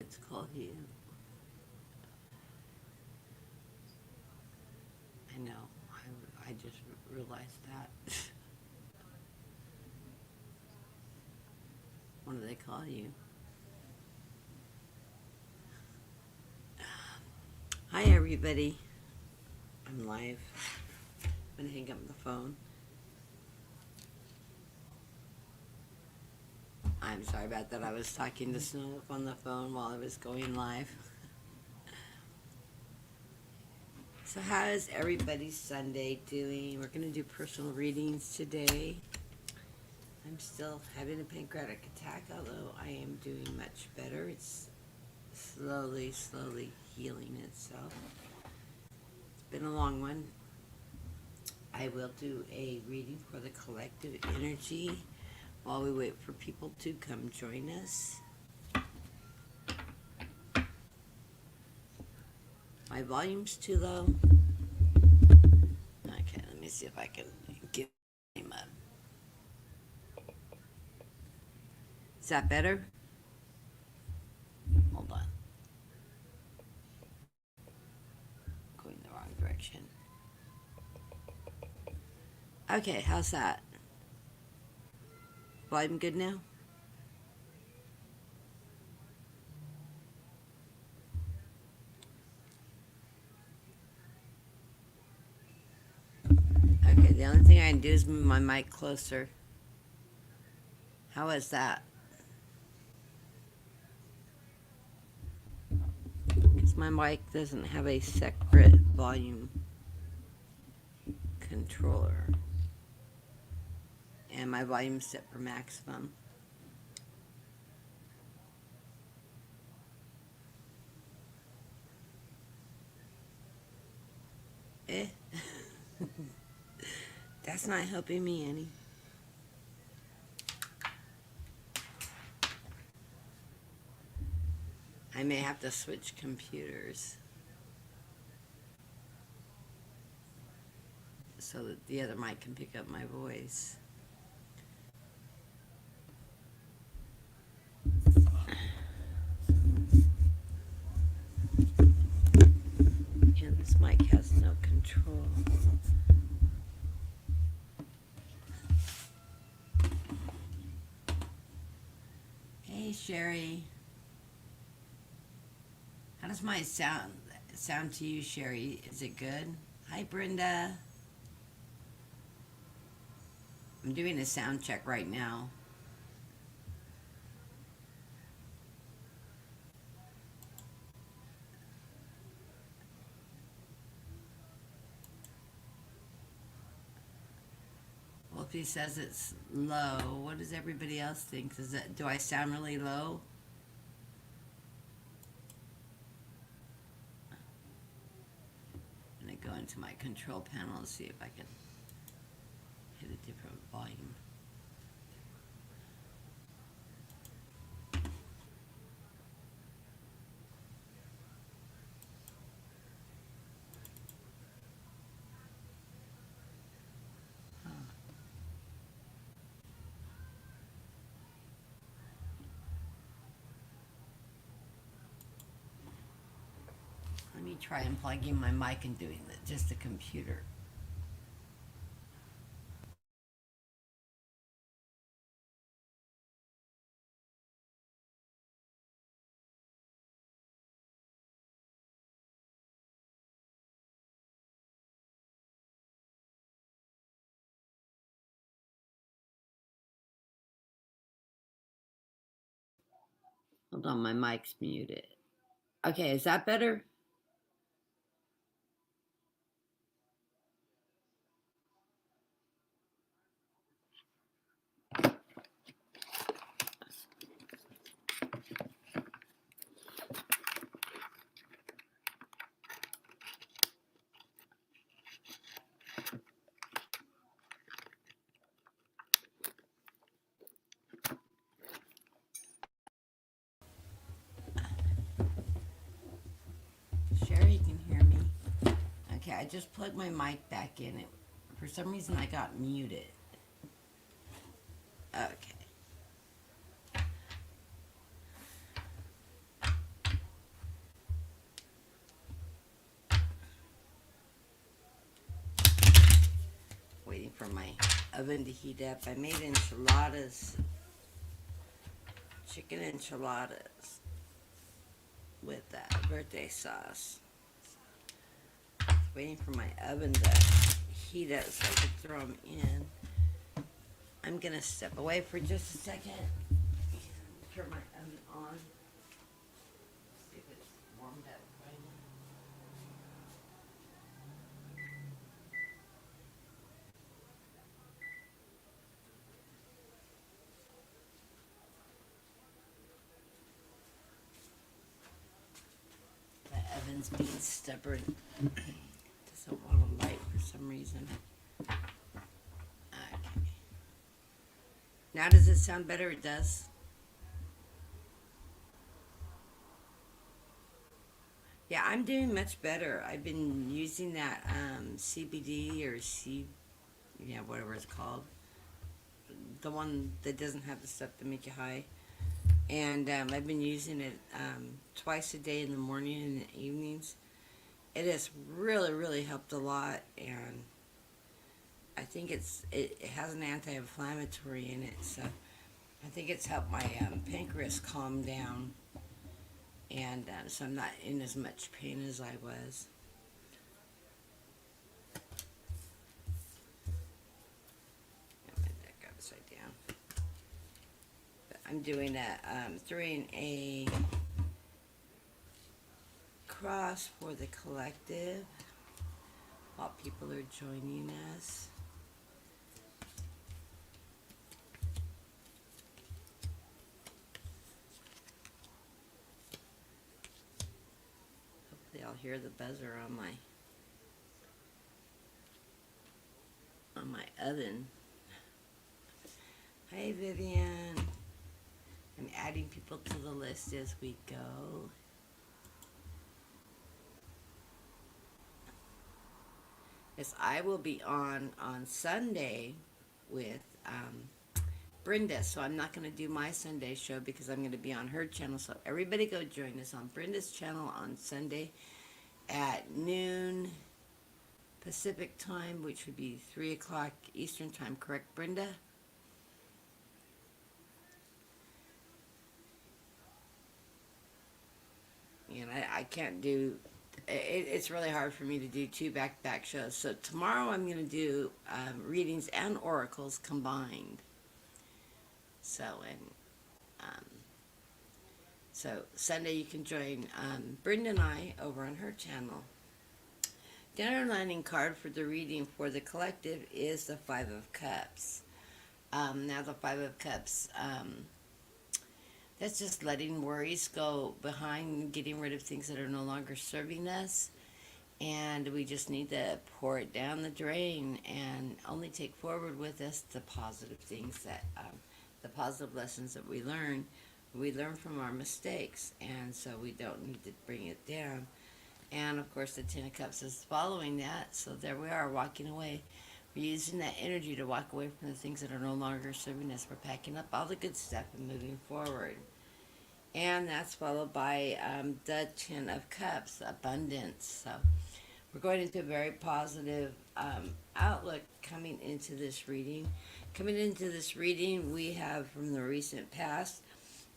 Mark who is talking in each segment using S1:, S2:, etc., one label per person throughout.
S1: It's called you. I know. I just realized that. What do they call you? Hi, everybody. I'm live. I'm gonna hang up the phone. I'm sorry about that. I was talking to Snow on the phone while I was going live. So, how is everybody's Sunday doing? We're gonna do personal readings today. I'm still having a pancreatic attack, although I am doing much better. It's slowly healing itself. It's been a long one. I will do a reading for the collective energy while we wait for people to come join us. My volume's too low. Okay, let me see if I can get him up. Is that better? Hold on. Going the wrong direction. Okay, how's that? Volume good now? Okay, the only thing I can do is move my mic closer. How is that? Because my mic doesn't have a separate volume controller. And my volume's set for maximum. Eh? That's not helping me any. I may have to switch computers so that the other mic can pick up my voice. And this mic has no control. Hey, Sherry. How does my sound to you, Sherry? Is it good? Hi, Brenda. I'm doing a sound check right now. Wolfie says it's low. What does everybody else think? Do I sound really low? I'm gonna go into my control panel and see if I can hit a different volume. Let me try unplugging my mic and doing just the computer. Hold on, my mic's muted. Okay, is that better? Sherry can hear me. Okay, I just plugged my mic back in. For some reason, I got muted. Okay. Waiting for my oven to heat up. I made enchiladas, chicken enchiladas with birthday sauce. Waiting for my oven to heat up so I can throw them in. I'm gonna step away for just a second and turn my oven on. See if it's warmed up right now. The oven's being stubborn. Doesn't want to light for some reason. Okay. Now does it sound better? It does. Yeah, I'm doing much better. I've been using that CBD or whatever it's called, the one that doesn't have the stuff to make you high. And I've been using it twice a day in the morning and the evenings. It has really, really helped a lot, and I think it has an anti-inflammatory in it, so I think it's helped my pancreas calm down, and so I'm not in as much pain as I was. Get my deck upside down. But I'm doing a cross for the collective while people are joining us. I'll hear the buzzer on my oven. Hi Vivian. I'm adding people to the list as we go. Yes, I will be on Sunday with Brenda, so I'm not going to do my Sunday show because I'm going to be on her channel. So everybody go join us on Brenda's channel on Sunday at noon Pacific time, which would be 3 o'clock Eastern time, correct, Brenda? And I can't do, it's really hard for me to do two back-to-back shows. So tomorrow I'm going to do readings and oracles combined. So Sunday you can join Brenda and I over on her channel. The underlining card for the reading for the collective is the Five of Cups. Now the Five of Cups, that's just letting worries go behind, getting rid of things that are no longer serving us. And we just need to pour it down the drain and only take forward with us the positive things that, the positive lessons that we learn. We learn from our mistakes, and so we don't need to bring it down. And of course the Ten of Cups is following that, so there we are, walking away. We're using that energy to walk away from the things that are no longer serving us. We're packing up all the good stuff and moving forward. And that's followed by the Ten of Cups, abundance. So we're going into a very positive outlook coming into this reading. Coming into this reading, we have from the recent past,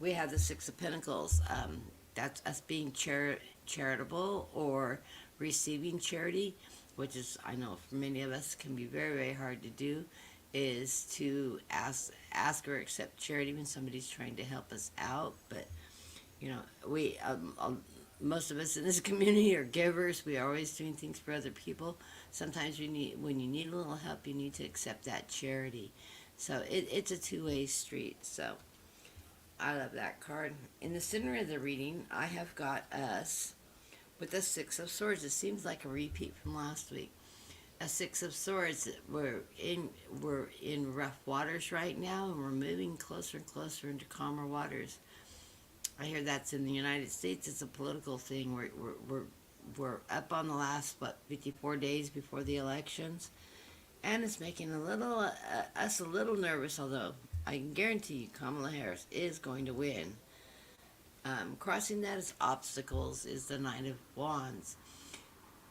S1: we have the Six of Pentacles. That's us being charitable or receiving charity, which is, I know for many of us, can be very, very hard to do, is to ask or accept charity when somebody's trying to help us out. But, you know, we, most of us in this community are givers. We are always doing things for other people. Sometimes when you need a little help, you need to accept that charity. So it's a two-way street. So I love that card. In the center of the reading, I have got us with the Six of Swords. It seems like a repeat from last week. A Six of Swords. We're in rough waters right now, and we're moving closer and closer into calmer waters. I hear that's in the United States. It's a political thing. We're up on the last 54 days before the elections, and it's making us a little nervous. Although I can guarantee you, Kamala Harris is going to win. Crossing that as obstacles is the Knight of Wands.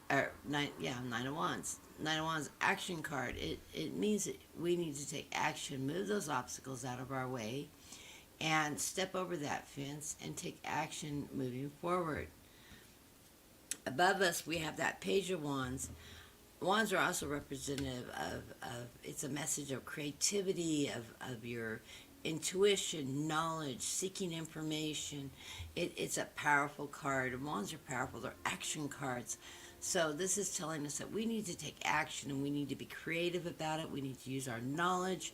S1: or nine, yeah, Nine of Wands. Nine of Wands action card. It means that we need to take action, move those obstacles out of our way, and step over that fence and take action moving forward. Above us, we have that Page of Wands. Wands are also representative of it's a message of creativity, of your intuition, knowledge, seeking information. It's a powerful card. Wands are powerful. They're action cards. So this is telling us that we need to take action and we need to be creative about it. We need to use our knowledge.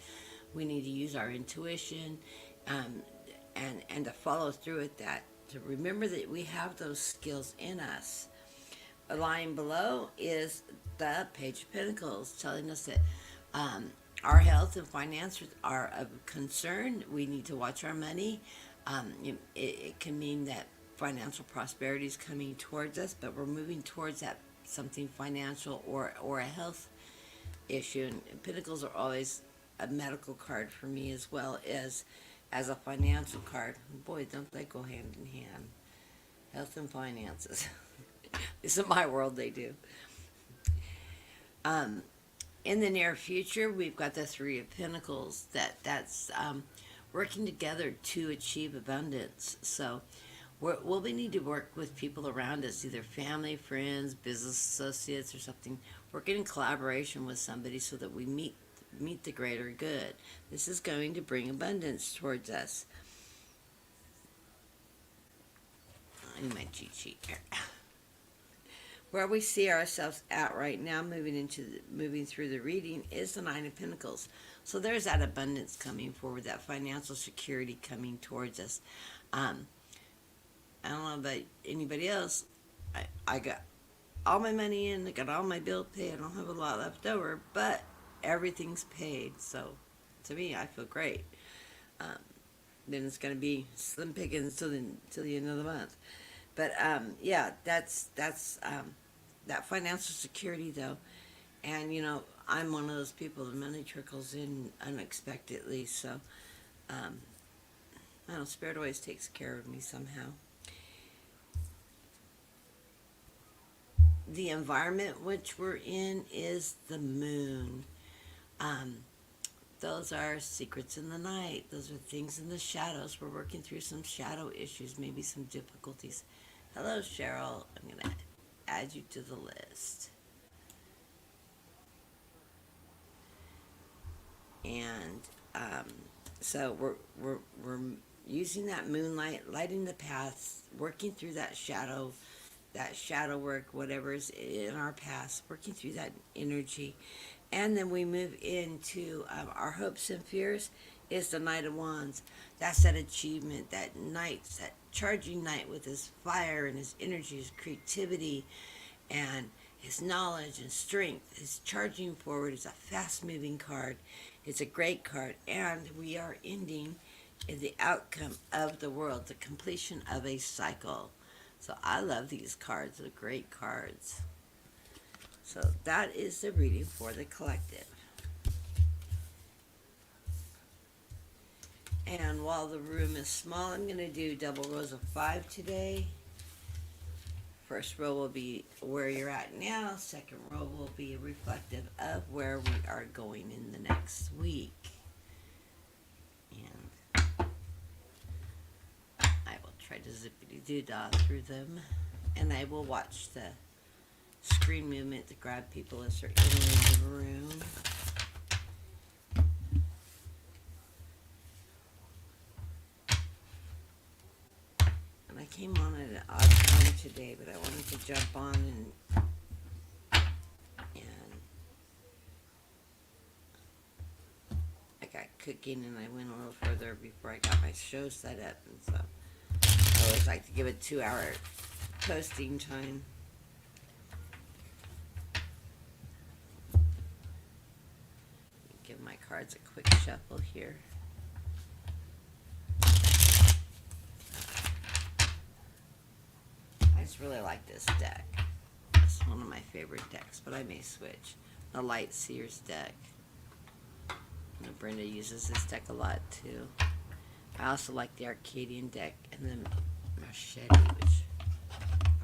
S1: We need to use our intuition, um, and to follow through with that. To remember that we have those skills in us. Lying below is the Page of Pentacles, telling us that um, our health and finances are of concern. We need to watch our money. It can mean that financial prosperity is coming towards us, but we're moving towards that something financial or a health issue. And Pentacles are always a medical card for me as well as a financial card. Boy, don't they go hand in hand? Health and finances. This is my world, they do. Um, in the near future, we've got the Three of Pentacles that's working together to achieve abundance. So we'll be need to work with people around us, either family, friends, business associates, or something. Working in collaboration with somebody so that we meet the greater good. This is going to bring abundance towards us. I need my cheat sheet here. Where we see ourselves at right now, moving through the reading, is the Nine of Pentacles. So there's that abundance coming forward, that financial security coming towards us. I don't know about anybody else. I got all my money in, I got all my bills paid. I don't have a lot left over, but everything's paid. So to me, I feel great. Then it's going to be slim pickings till the end of the month. But yeah, that's that financial security though. And I'm one of those people, the money trickles in unexpectedly. So I don't know, Spirit always takes care of me somehow. The environment which we're in is the moon. Those are secrets in the night. Those are things in the shadows. We're working through some shadow issues, maybe some difficulties. Hello, Cheryl. I'm going to add you to the list. And so we're using that moonlight, lighting the paths, working through that shadow work, whatever's in our past, working through that energy. And then we move into our hopes and fears is the Knight of Wands. That's that achievement, that knight, that charging knight with his fire and his energy, his creativity, and his knowledge and strength. His charging forward is a fast-moving card. It's a great card. And we are ending in the outcome of the world, the completion of a cycle. So I love these cards. They're great cards. So that is the reading for the collective. And while the room is small, I'm going to do double rows of 5 today. First row will be where you're at now. Second row will be reflective of where we are going in the next week. And I will try to zippity-doo-dah through them. And I will watch the screen movement to grab people as they're entering the room. And I came on at an odd time today, but I wanted to jump on and I got cooking and I went a little further before I got my show set up, and so I always like to give it 2-hour posting time. Give my cards a quick shuffle here. I just really like this deck. It's one of my favorite decks, but I may switch. The Light Seers deck. I know Brenda uses this deck a lot too. I also like the Arcadian deck and the Machete, which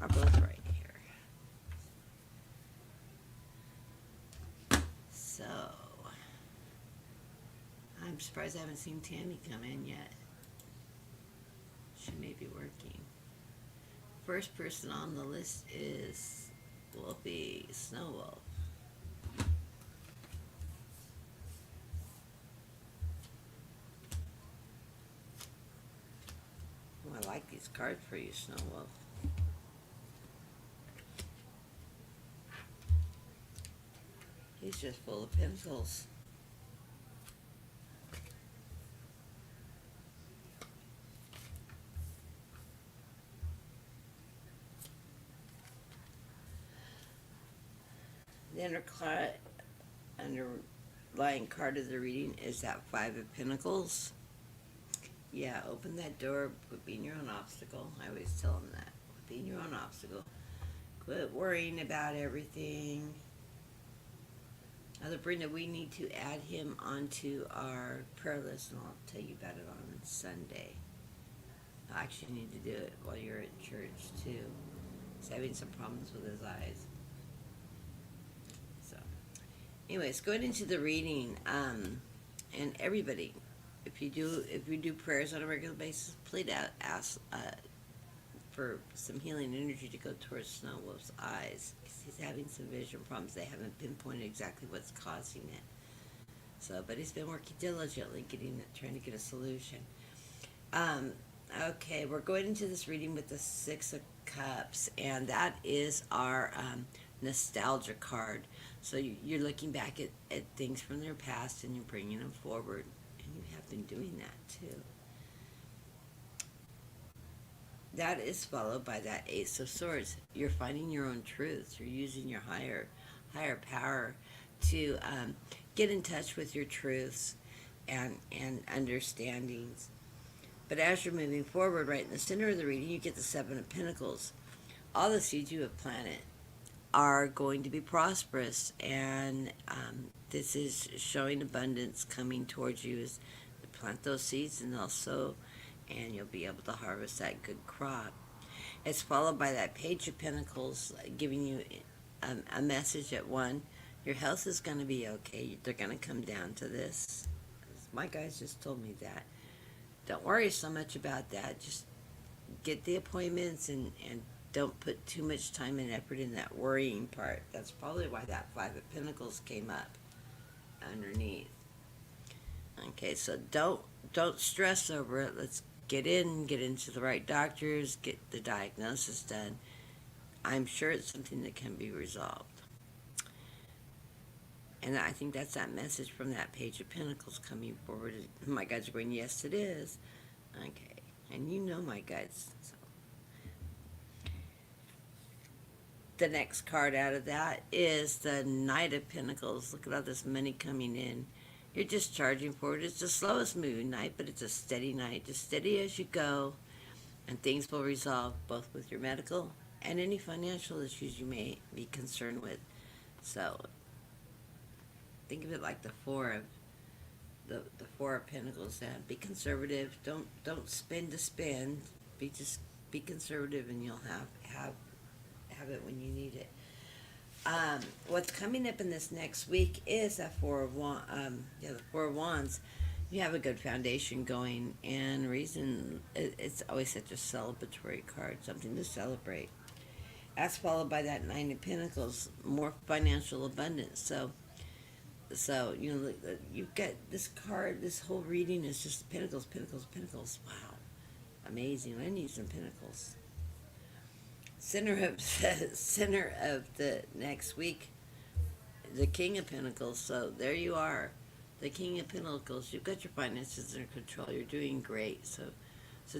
S1: are both right here. I'm surprised I haven't seen Tammy come in yet. She may be working. First person on the list will be Snow Wolf. Oh, I like these cards for you, Snow Wolf. He's just full of pencils. The underlying card of the reading is that Five of Pentacles. Yeah, open that door, quit being your own obstacle. I always tell them that. Quit being your own obstacle. Quit worrying about everything. Now, Brenda, we need to add him onto our prayer list, and I'll tell you about it on Sunday. I actually need to do it while you're at church, too. He's having some problems with his eyes. So, anyways, going into the reading, and everybody, if we do prayers on a regular basis, please ask for some healing energy to go towards Snow Wolf's eyes, because he's having some vision problems. They haven't pinpointed exactly what's causing it. So, but he's been working diligently trying to get a solution. Okay, we're going into this reading with the Six of Cups, and that is our nostalgia card. So you're looking back at things from their past and you're bringing them forward, and you have been doing that too. That is followed by that Ace of Swords. You're finding your own truth. You're using your higher power to get in touch with your truths and understandings. But as you're moving forward, right in the center of the reading, you get the Seven of Pentacles. All the seeds you have planted are going to be prosperous, and this is showing abundance coming towards you as you plant those seeds, and they'll sow, and you'll be able to harvest that good crop. It's followed by that Page of Pentacles, giving you a message at one. Your health is going to be okay. They're going to come down to this. My guys just told me that. Don't worry so much about that. Just get the appointments and don't put too much time and effort in that worrying part. That's probably why that Five of Pentacles came up underneath. Okay, so don't stress over it. Let's get into the right doctors, get the diagnosis done. I'm sure it's something that can be resolved. And I think that's that message from that Page of Pentacles coming forward. My guides are going, yes, it is. Okay. And you know my guides. So. The next card out of that is the Knight of Pentacles. Look at all this money coming in. You're just charging forward. It's the slowest moving night, but it's a steady night. Just steady as you go, and things will resolve both with your medical and any financial issues you may be concerned with. So think of it like the Four of Pentacles. Be conservative. Don't spend to spend. Be conservative, and you'll have it when you need it. What's coming up in this next week is that the Four of Wands. You have a good foundation going, and reason it's always such a celebratory card, something to celebrate. That's followed by that Nine of Pentacles, more financial abundance. So you've got this card. This whole reading is just Pentacles, Pentacles, Pentacles. Wow, amazing! I need some Pentacles. Center of the next week, the King of Pentacles. So there you are, the King of Pentacles. You've got your finances under control. You're doing great. So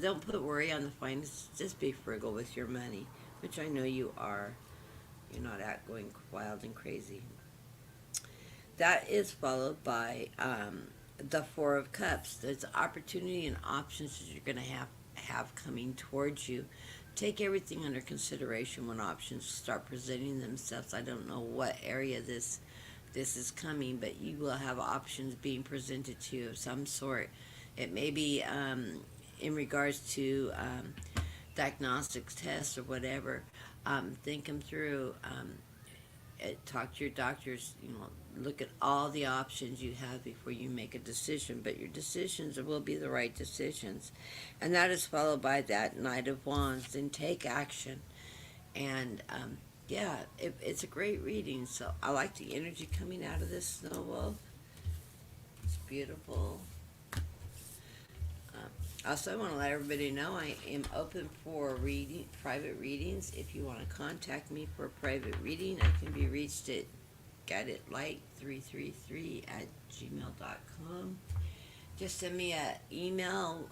S1: don't put worry on the finances. Just be frugal with your money, which I know you are. You're not out going wild and crazy. That is followed by the Four of Cups. There's opportunity and options that you're going to have coming towards you. Take everything under consideration when options start presenting themselves. I don't know what area this is coming, but you will have options being presented to you of some sort. It may be in regards to diagnostics tests or whatever. Think them through. Talk to your doctors. look at all the options you have before you make a decision, but your decisions will be the right decisions. And that is followed by that Knight of Wands. Then take action. And yeah, it's a great reading. So I like the energy coming out of this Snow Wolf. It's beautiful. Also, I want to let everybody know I am open for private readings. If you want to contact me for a private reading, I can be reached at guidedlight333@gmail.com. Just send me an email.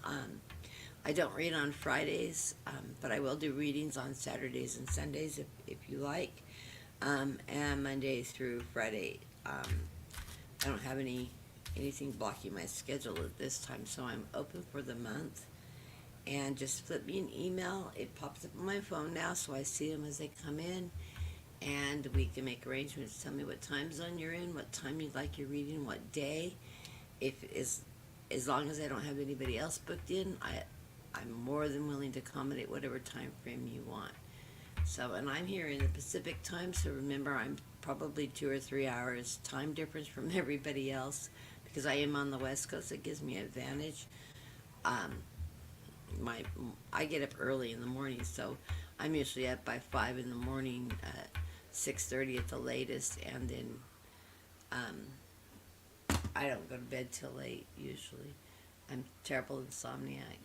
S1: I don't read on Fridays, but I will do readings on Saturdays and Sundays if you like, and Monday through Friday. I don't have anything blocking my schedule at this time, so I'm open for the month. And just flip me an email. It pops up on my phone now, so I see them as they come in, and we can make arrangements. Tell me what time zone you're in, what time you'd like your reading, what day. As long as I don't have anybody else booked in, I'm more than willing to accommodate whatever time frame you want. So, and I'm here in the Pacific time, so remember I'm probably 2 or 3 hours time difference from everybody else because I am on the West Coast. It gives me an advantage. I get up early in the morning, so I'm usually up by 5 in the morning, 6:30 at the latest, and then I don't go to bed till late usually. I'm terrible insomniac.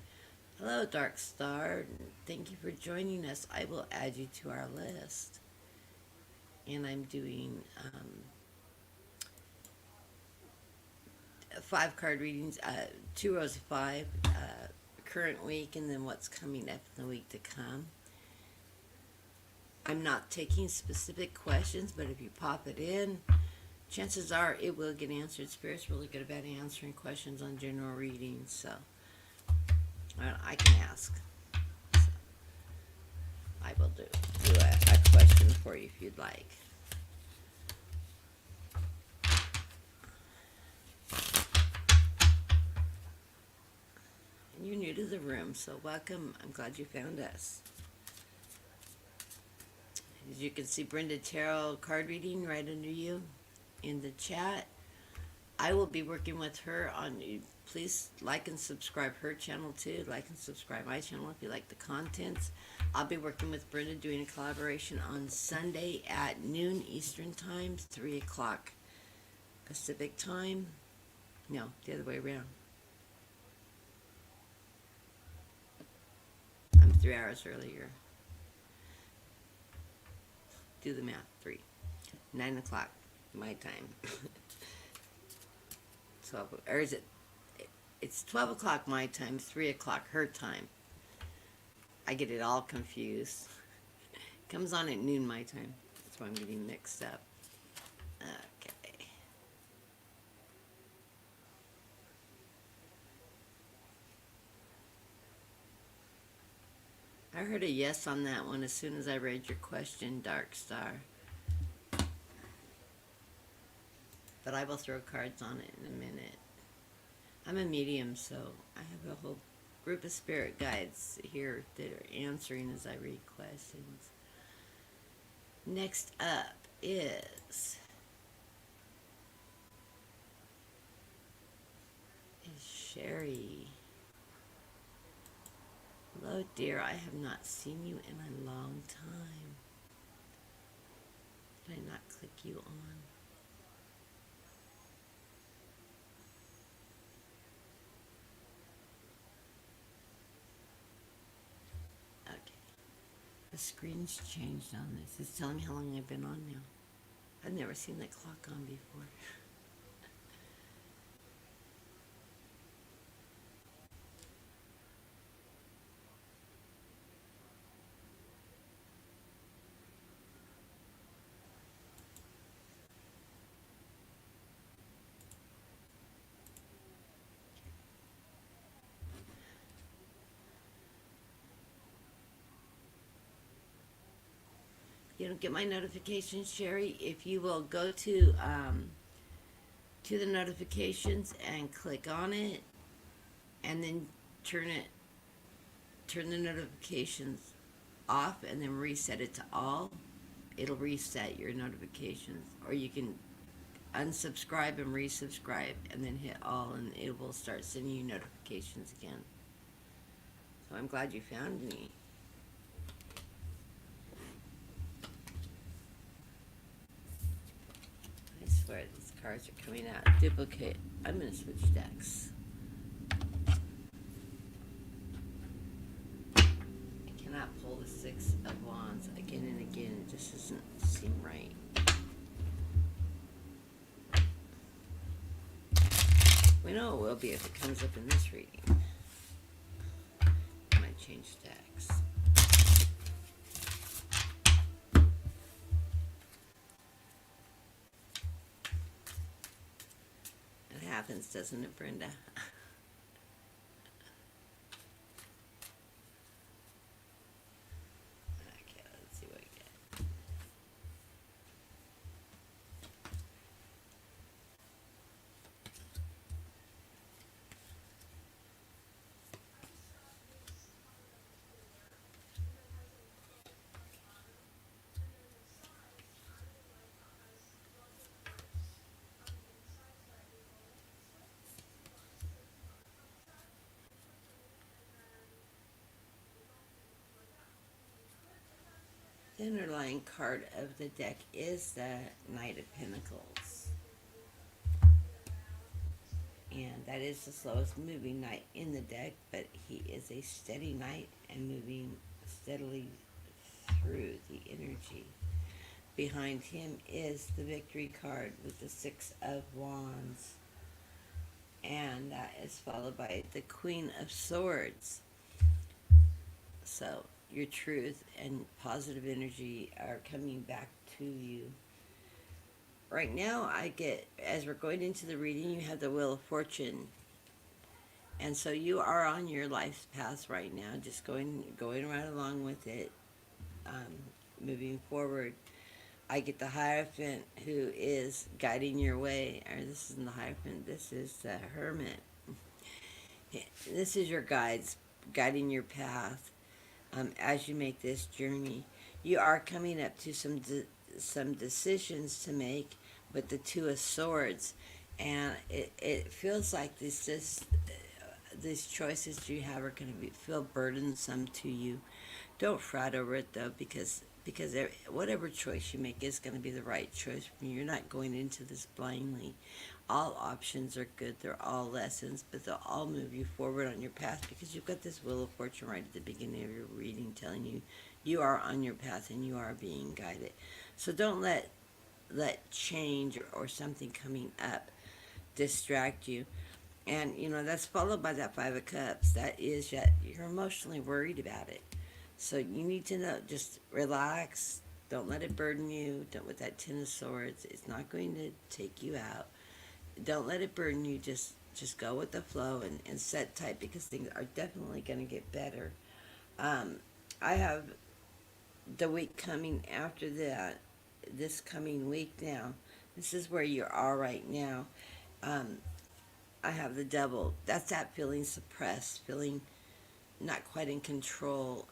S1: Hello, Dark Star. Thank you for joining us. I will add you to our list. And I'm doing 5 card readings, 2 rows of 5, current week, and then what's coming up in the week to come. I'm not taking specific questions, but if you pop it in, chances are it will get answered. Spirit's really good about answering questions on general readings, so I can ask. So I will do a question for you if you'd like. And you're new to the room, so welcome. I'm glad you found us. As you can see, Brenda Tarot card reading right under you in the chat. I will be working with her on. Please like and subscribe her channel too. Like and subscribe my channel if you like the contents. I'll be working with Brenda doing a collaboration on Sunday at noon Eastern time, 3 o'clock Pacific time. No, the other way around. I'm 3 hours earlier. Do the math. 3. 9 o'clock my time. 12, or is it? It's 12 o'clock my time, 3 o'clock her time. I get it all confused. Comes on at noon my time. That's why I'm getting mixed up. Okay. I heard a yes on that one as soon as I read your question, Dark Star. But I will throw cards on it in a minute. I'm a medium, so I have a whole group of spirit guides here that are answering as I read questions. Next up is Sherry. Hello, dear. I have not seen you in a long time. Did I not click you on? The screen's changed on this. It's telling me how long I've been on now. I've never seen that clock on before. You don't get my notifications, Sherry? If you will go to the notifications and click on it, and then turn the notifications off, and then reset it to all. It'll reset your notifications, or you can unsubscribe and resubscribe, and then hit all, and it will start sending you notifications again. So I'm glad you found me. I swear these cards are coming out. Duplicate. I'm going to switch decks. I cannot pull the Six of Wands again and again. It just doesn't seem right. We know it will be if it comes up in this reading. I might change decks. It happens, doesn't it, Brenda? Okay, let's see what we get. The underlying card of the deck is the Knight of Pentacles. And that is the slowest moving knight in the deck, but he is a steady knight and moving steadily through the energy. Behind him is the Victory card with the Six of Wands. And that is followed by the Queen of Swords. So your truth and positive energy are coming back to you. Right now, I get, as we're going into the reading, you have the Wheel of Fortune. And so you are on your life's path right now, just going right along with it, moving forward. I get the Hierophant, who is guiding your way. Or this isn't the Hierophant, this is the Hermit. This is your guides guiding your path as you make this journey. You are coming up to some decisions to make with the Two of Swords, and it feels like these choices you have are going to feel burdensome to you. Don't fret over it though, because whatever choice you make is going to be the right choice for you. You're not going into this blindly. All options are good. They're all lessons, but they'll all move you forward on your path, because you've got this Wheel of Fortune right at the beginning of your reading telling you you are on your path and you are being guided. So don't let change or something coming up distract you. And that's followed by that Five of Cups. That is that you're emotionally worried about it. So you need to know, just relax. Don't let it burden you. Don't with that Ten of Swords. It's not going to take you out. Don't let it burden you. Just go with the flow and set tight, because things are definitely going to get better. I have the week coming after that, this coming week now. This is where you are right now. I have the Devil. That's that feeling suppressed, feeling not quite in control.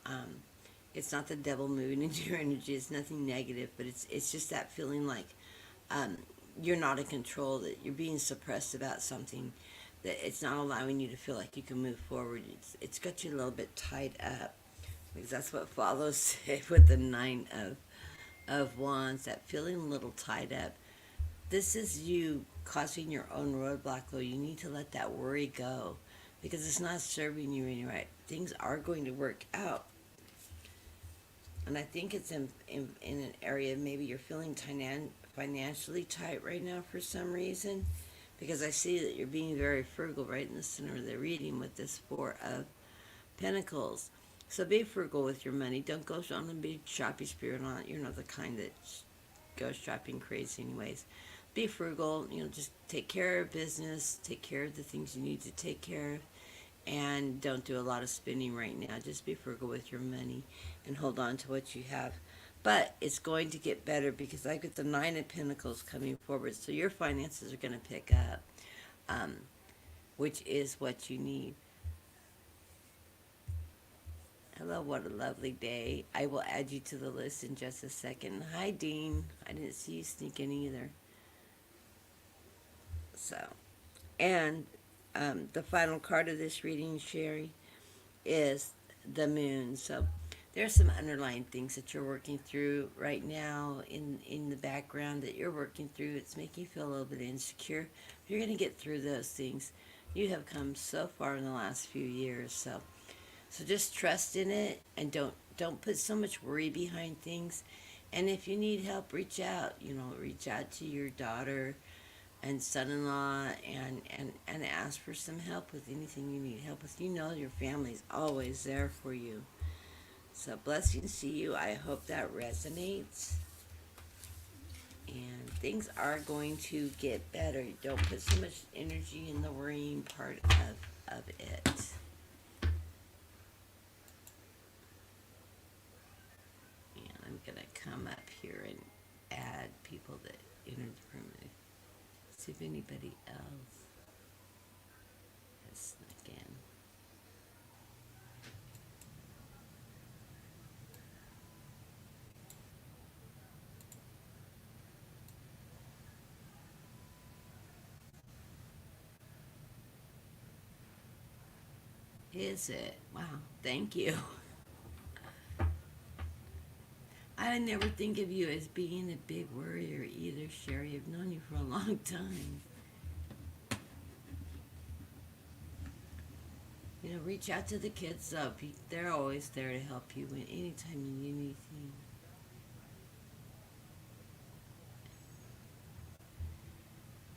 S1: It's not the devil moving into your energy. It's nothing negative, but it's just that feeling like you're not in control, that you're being suppressed about something, that it's not allowing you to feel like you can move forward. It's got you a little bit tied up, because that's what follows it with the Nine of Wands, that feeling a little tied up. This is you causing your own roadblock, though. You need to let that worry go, because it's not serving you any right. Things are going to work out. And I think it's in an area, maybe you're feeling financially tight right now for some reason, because I see that you're being very frugal right in the center of the reading with this Four of Pentacles. So be frugal with your money. Don't go on a big shopping spree. You're not the kind that goes shopping crazy anyways. Be frugal. Just take care of business. Take care of the things you need to take care of. And don't do a lot of spending right now. Just be frugal with your money and hold on to what you have. But it's going to get better, because I get the Nine of Pentacles coming forward. So your finances are going to pick up, which is what you need. Hello, what a lovely day. I will add you to the list in just a second. Hi, Dean. I didn't see you sneak in either. So, and the final card of this reading, Sherry, is the moon. So there's some underlying things that you're working through right now in the background that you're working through. It's making you feel a little bit insecure. You're going to get through those things. You have come so far in the last few years. So just trust in it, and don't put so much worry behind things. And if you need help, reach out. Reach out to your daughter and son-in-law, and ask for some help with anything you need help with. Your family's always there for you. So blessings to you. I hope that resonates. And things are going to get better. Don't put so much energy in the worrying part of it. And I'm going to come up here and add people that entered the room. See if anybody else has snuck in. Is it? Wow, thank you. I never think of you as being a big worrier either, Sherry. I've known you for a long time. Reach out to the kids though. They're always there to help you anytime you need anything.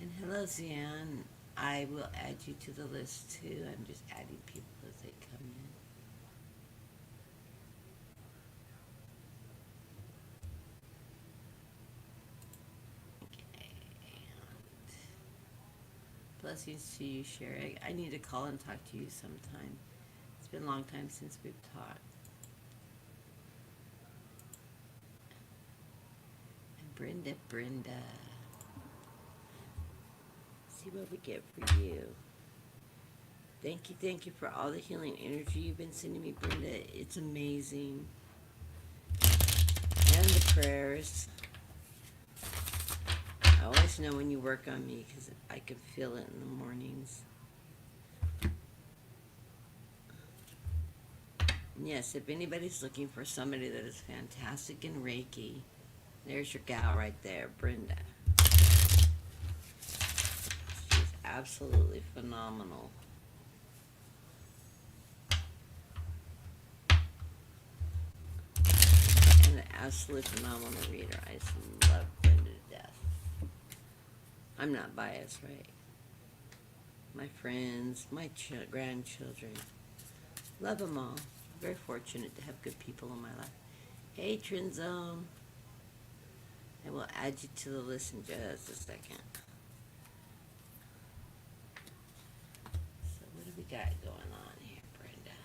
S1: And hello, Zian. I will add you to the list too. I'm just adding people as they come in. Okay. Blessings to you, Sherry. I need to call and talk to you sometime. It's been a long time since we've talked. And Brenda. See what we get for you. Thank you for all the healing energy you've been sending me, Brenda. It's amazing. And the prayers. I always know when you work on me because I can feel it in the mornings. And yes, if anybody's looking for somebody that is fantastic in Reiki, there's your gal right there, Brenda. She's absolutely phenomenal. And an absolutely phenomenal reader. I just love Brenda to death. I'm not biased, right? My friends, my grandchildren, love them all. Very fortunate to have good people in my life. Hey, Trinzone. I will add you to the list in just a second. So what do we got going on here, Brenda?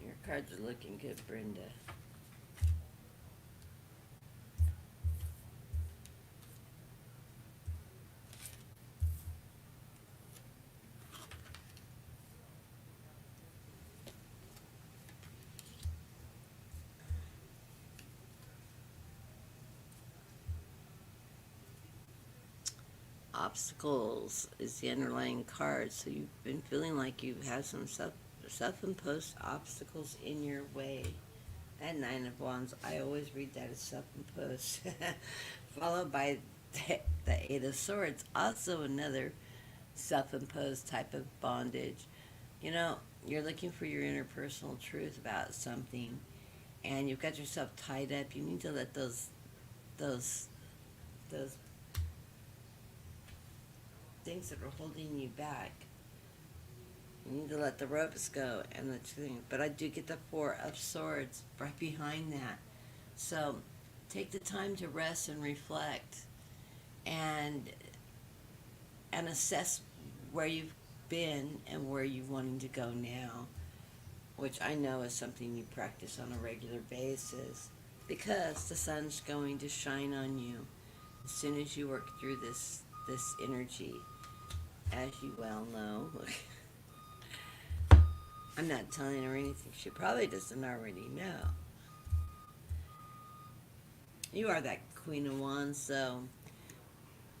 S1: Your cards are looking good, Brenda. Obstacles is the underlying card, so you've been feeling like you have some self-imposed obstacles in your way. That Nine of Wands, I always read that as self-imposed, followed by the Eight of Swords, also another self-imposed type of bondage. You're looking for your interpersonal truth about something, and you've got yourself tied up. You need to let those things that are holding you back. You need to let the ropes go and the thing. But I do get the Four of Swords right behind that. So take the time to rest and reflect, and assess where you've been and where you're wanting to go now, which I know is something you practice on a regular basis, because the sun's going to shine on you as soon as you work through this energy, as you well know. I'm not telling her anything she probably doesn't already know. You are that Queen of Wands, so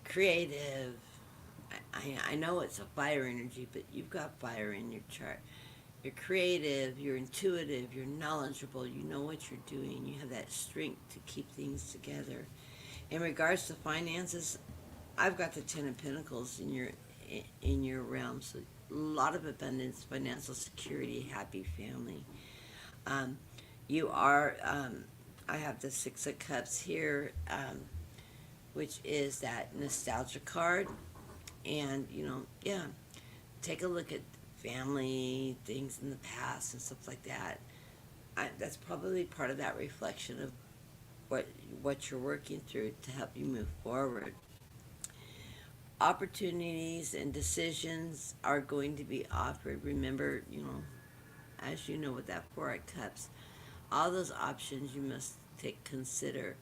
S1: creative. I know it's a fire energy, but you've got fire in your chart. You're creative, you're intuitive, you're knowledgeable, you know what you're doing, you have that strength to keep things together. In regards to finances, I've got the Ten of Pentacles in your realm, so a lot of abundance, financial security, happy family. Um, you are. I have the Six of Cups here, which is that nostalgia card, and yeah, take a look at family things in the past and stuff like that. That's probably part of that reflection of what you're working through to help you move forward. Opportunities and decisions are going to be offered. Remember, as you know with that Four of Cups, all those options you must consider.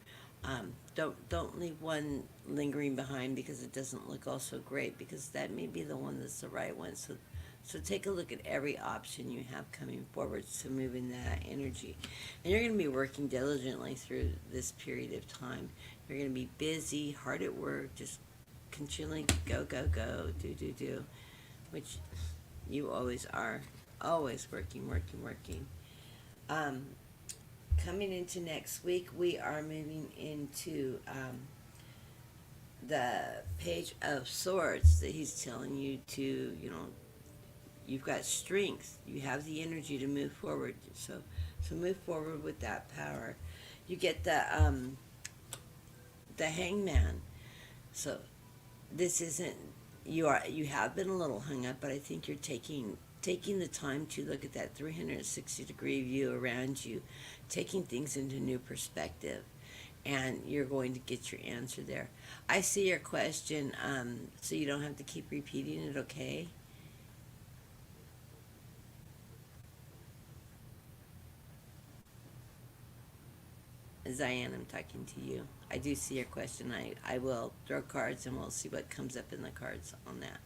S1: Don't leave one lingering behind because it doesn't look all so great, because that may be the one that's the right one. So take a look at every option you have coming forward to move in that energy. And you're going to be working diligently through this period of time. You're going to be busy, hard at work, just continually go, go, go, do, which you always are. Always working, working, working. Um, Coming into next week, we are moving into the Page of Swords that he's telling you to, you've got strength. You have the energy to move forward. So move forward with that power. You get the Hangman. So this isn't, you have been a little hung up, but I think you're taking the time to look at that 360-degree view around you, taking things into new perspective, and you're going to get your answer there. I see your question, so you don't have to keep repeating it, okay? Zion, I'm talking to you. I do see your question. I will throw cards and we'll see what comes up in the cards on that.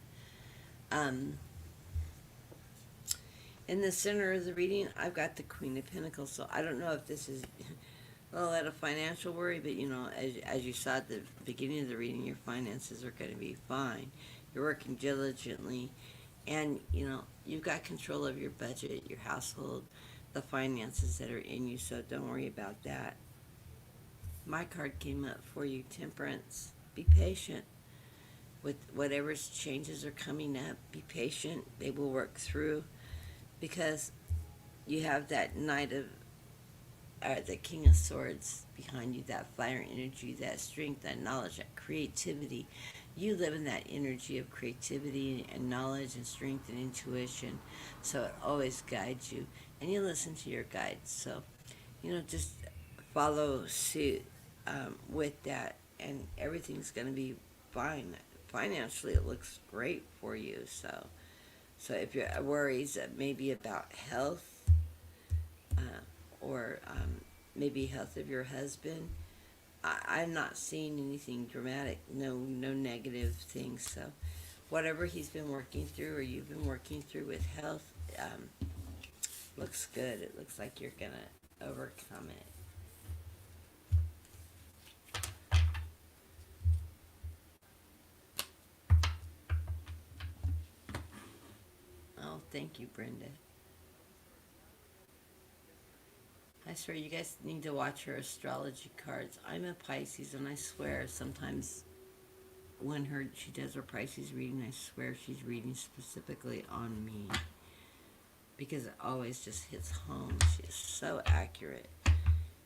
S1: In the center of the reading, I've got the Queen of Pentacles, so I don't know if this is at a financial worry, but as you saw at the beginning of the reading, your finances are going to be fine. You're working diligently, and you've got control of your budget, your household, the finances that are in you, so don't worry about that. My card came up for you, Temperance. Be patient with whatever changes are coming up. Be patient. They will work through, because you have that the King of Swords behind you, that fire energy, that strength, that knowledge, that creativity. You live in that energy of creativity and knowledge and strength and intuition, so it always guides you, and you listen to your guides. So, just follow suit with that, and everything's going to be fine. Financially, it looks great for you, so if your worries maybe about health, or maybe health of your husband, I'm not seeing anything dramatic, no negative things. So whatever he's been working through or you've been working through with health, looks good. It looks like you're going to overcome it. Oh, thank you, Brenda. I swear, you guys need to watch her astrology cards. I'm a Pisces, and I swear sometimes when she does her Pisces reading, I swear she's reading specifically on me, because it always just hits home. She is so accurate.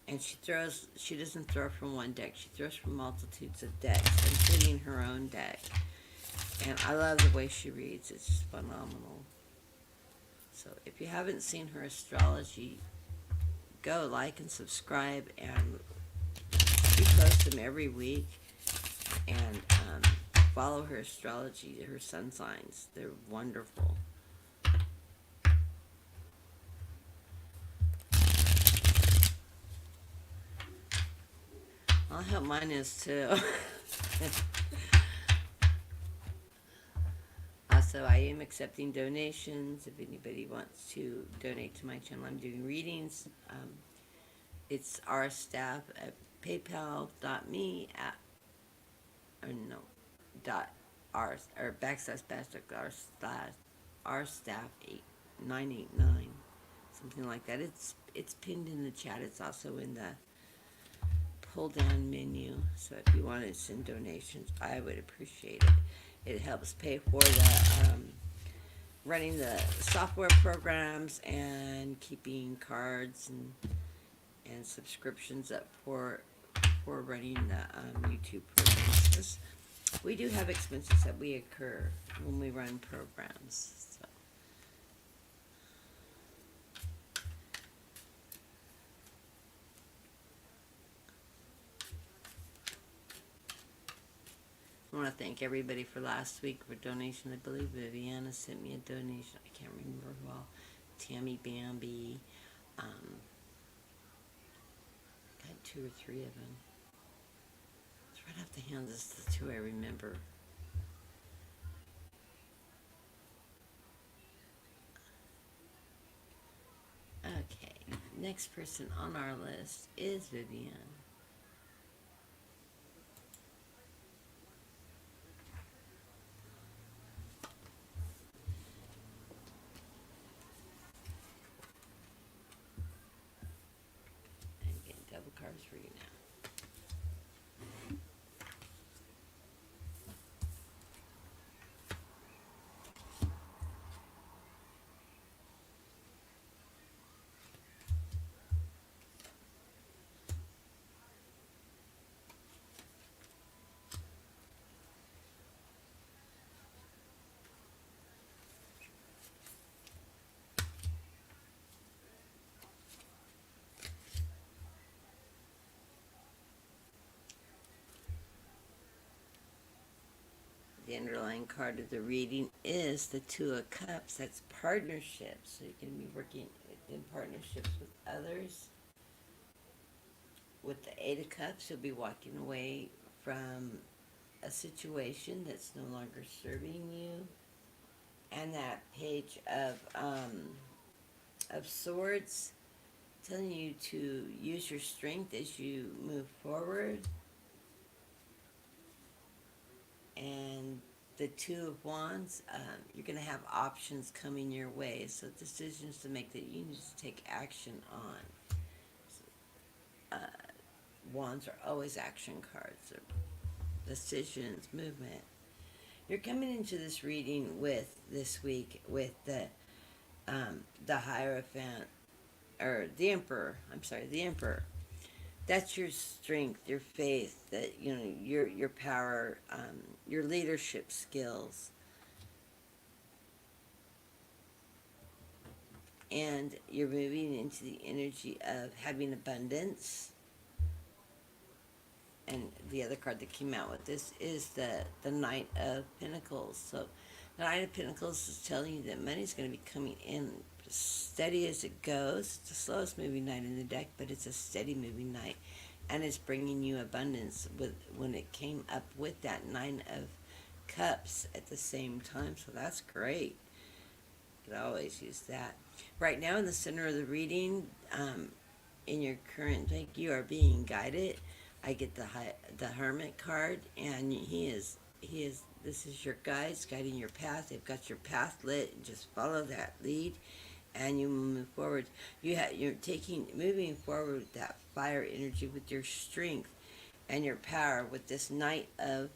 S1: And she doesn't throw from one deck. She throws from multitudes of decks, including her own deck. And I love the way she reads. It's just phenomenal. So if you haven't seen her astrology, go like and subscribe, and she posts them every week. And follow her astrology, her sun signs. They're wonderful. I hope mine is too. Awesome. So I am accepting donations. If anybody wants to donate to my channel, I'm doing readings. It's our staff at paypal.me at, or no, dot r, or backslash r staff 8989, something like that. It's pinned in the chat. It's also in the pull down menu. So if you want to send donations, I would appreciate it. It helps pay for the running the software programs and keeping cards and subscriptions up for running the YouTube programs. 'Cause we do have expenses that we incur when we run programs. So. I want to thank everybody for last week for donation. I believe Viviana sent me a donation. I can't remember who all. Tammy Bambi. Got 2 or 3 of them. It's right off the hand. This is the 2 I remember. Okay, next person on our list is Vivian. I'm getting double cards for you now. The underlying card of the reading is the 2 of Cups. That's partnerships. So you can be working in partnerships with others. With the 8 of Cups, you'll be walking away from a situation that's no longer serving you. And that Page of Swords, telling you to use your strength as you move forward. And the 2 of Wands, you're going to have options coming your way. So decisions to make that you need to take action on. Wands are always action cards. Decisions, movement. You're coming into this reading with, this week, with the Hierophant, or the Emperor. I'm sorry, the Emperor. That's your strength, your faith, that your power, your leadership skills, and you're moving into the energy of having abundance. And the other card that came out with this is the Knight of Pentacles. So the Knight of Pentacles is telling you that money's going to be coming in steady as it goes. It's the slowest moving knight in the deck, but it's a steady moving knight. And it's bringing you abundance when it came up with that 9 of Cups at the same time. So that's great. You could always use that. Right now in the center of the reading, in your current deck, you are being guided. I get the Hermit card, and this is your guides guiding your path. They've got your path lit. Just follow that lead, and you move forward. You're moving forward with that fire energy, with your strength and your power, with this Knight of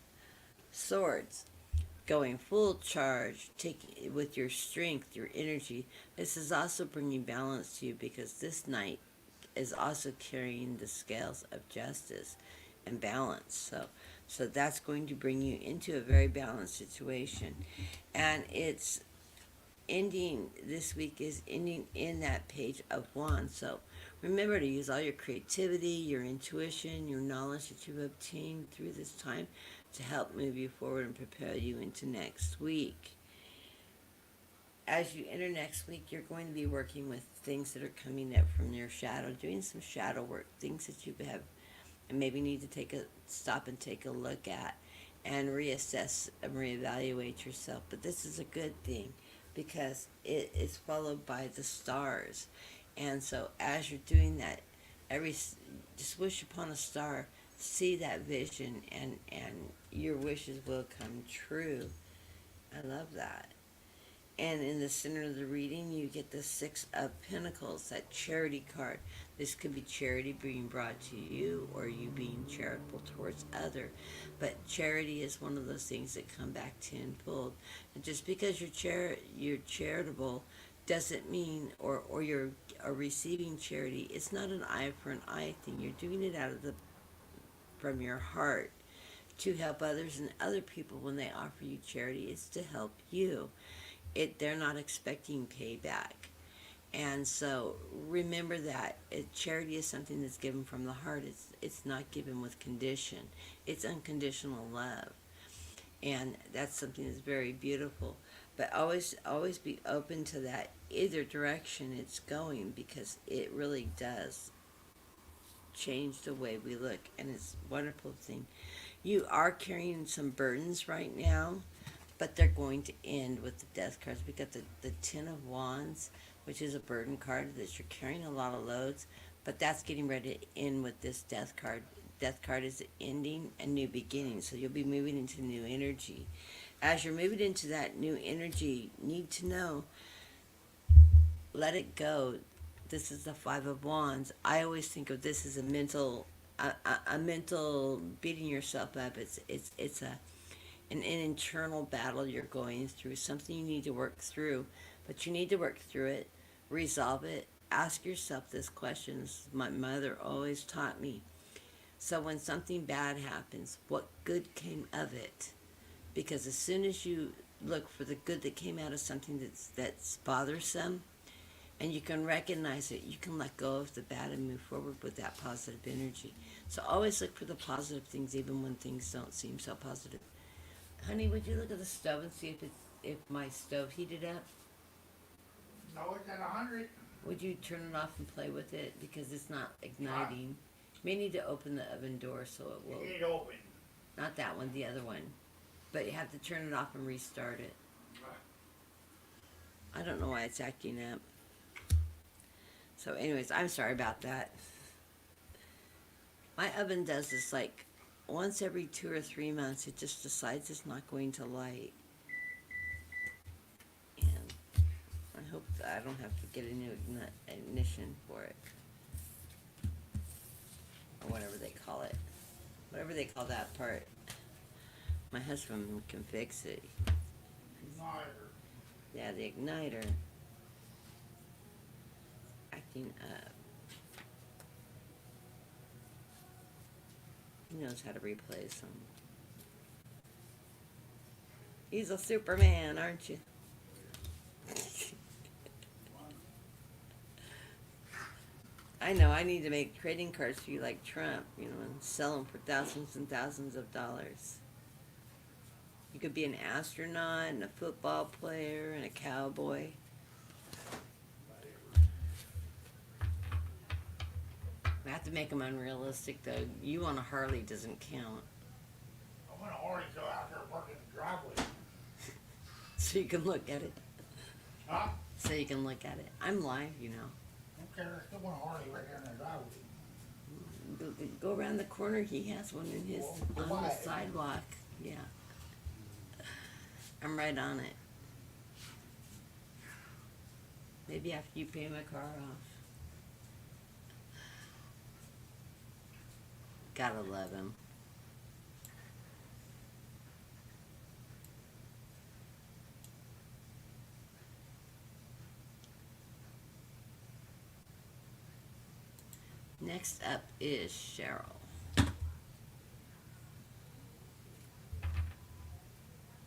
S1: Swords, going full charge, with your strength, your energy. This is also bringing balance to you, because this Knight is also carrying the scales of justice and balance. So that's going to bring you into a very balanced situation. And it's ending, this week is ending in that Page of Wands. So remember to use all your creativity, your intuition, your knowledge that you've obtained through this time to help move you forward and prepare you into next week. As you enter next week, you're going to be working with things that are coming up from your shadow, doing some shadow work, things that you have and maybe need to stop and take a look at. and reassess and reevaluate yourself. But this is a good thing because it is followed by the stars. And so as you're doing that, every just wish upon a star, see that vision, and your wishes will come true. I love that. And in the center of the reading, you get the Six of Pentacles, that charity card. This could be charity being brought to you or you being charitable towards other. But charity is one of those things that come back tenfold. And just because you're charitable doesn't mean, or you're receiving charity, it's not an eye for an eye thing. You're doing it out of the from your heart to help others, and other people when they offer you charity, it's to help you. They're not expecting payback. And so remember that charity is something that's given from the heart. It's not given with condition. It's unconditional love, and that's something that's very beautiful. But always be open to that either direction it's going, because it really does change the way we look, and it's a wonderful thing. You are carrying some burdens right now, but they're going to end with the death cards. We got the Ten of Wands, which is a burden card that you're carrying a lot of loads, but that's getting ready to end with this death card. Death card is ending and new beginning, so you'll be moving into new energy. As you're moving into that new energy, need to know, let it go. This is the Five of Wands. I always think of this as a mental, a mental beating yourself up. It's an internal battle you're going through, something you need to work through, but you need to work through it, resolve it, ask yourself this question. My mother always taught me. So when something bad happens, what good came of it? Because as soon as you look for the good that came out of something that's bothersome, and you can recognize it, you can let go of the bad and move forward with that positive energy. So always look for the positive things, even when things don't seem so positive. Honey, would you look at the stove and see if my stove heated up?
S2: No, it's at 100.
S1: Would you turn it off and play with it, because it's not igniting? You may need to open the oven door so it will.
S2: It open.
S1: Not that one, the other one. But you have to turn it off and restart it. I don't know why it's acting up. So anyways, I'm sorry about that. My oven does this like once every 2 or 3 months. It just decides it's not going to light. And I hope that I don't have to get a new ignition for it. Or whatever they call it. Whatever they call that part. My husband can fix it.
S2: Igniter.
S1: Yeah, the igniter. Acting up. He knows how to replace them. He's a Superman, aren't you? I know, I need to make trading cards for you like Trump, and sell them for thousands and thousands of dollars. You could be an astronaut and a football player and a cowboy. I have to make them unrealistic, though. You on a Harley doesn't count.
S2: I'm gonna already go out there working the driveway.
S1: So you can look at it.
S2: Huh?
S1: So you can look at it. I'm live,
S2: Don't care. I still want a Harley right there in the driveway.
S1: Go around the corner. He has one in his on the sidewalk. Yeah. I'm right on it. Maybe after you pay my car off. Gotta love him. Next up is Cheryl.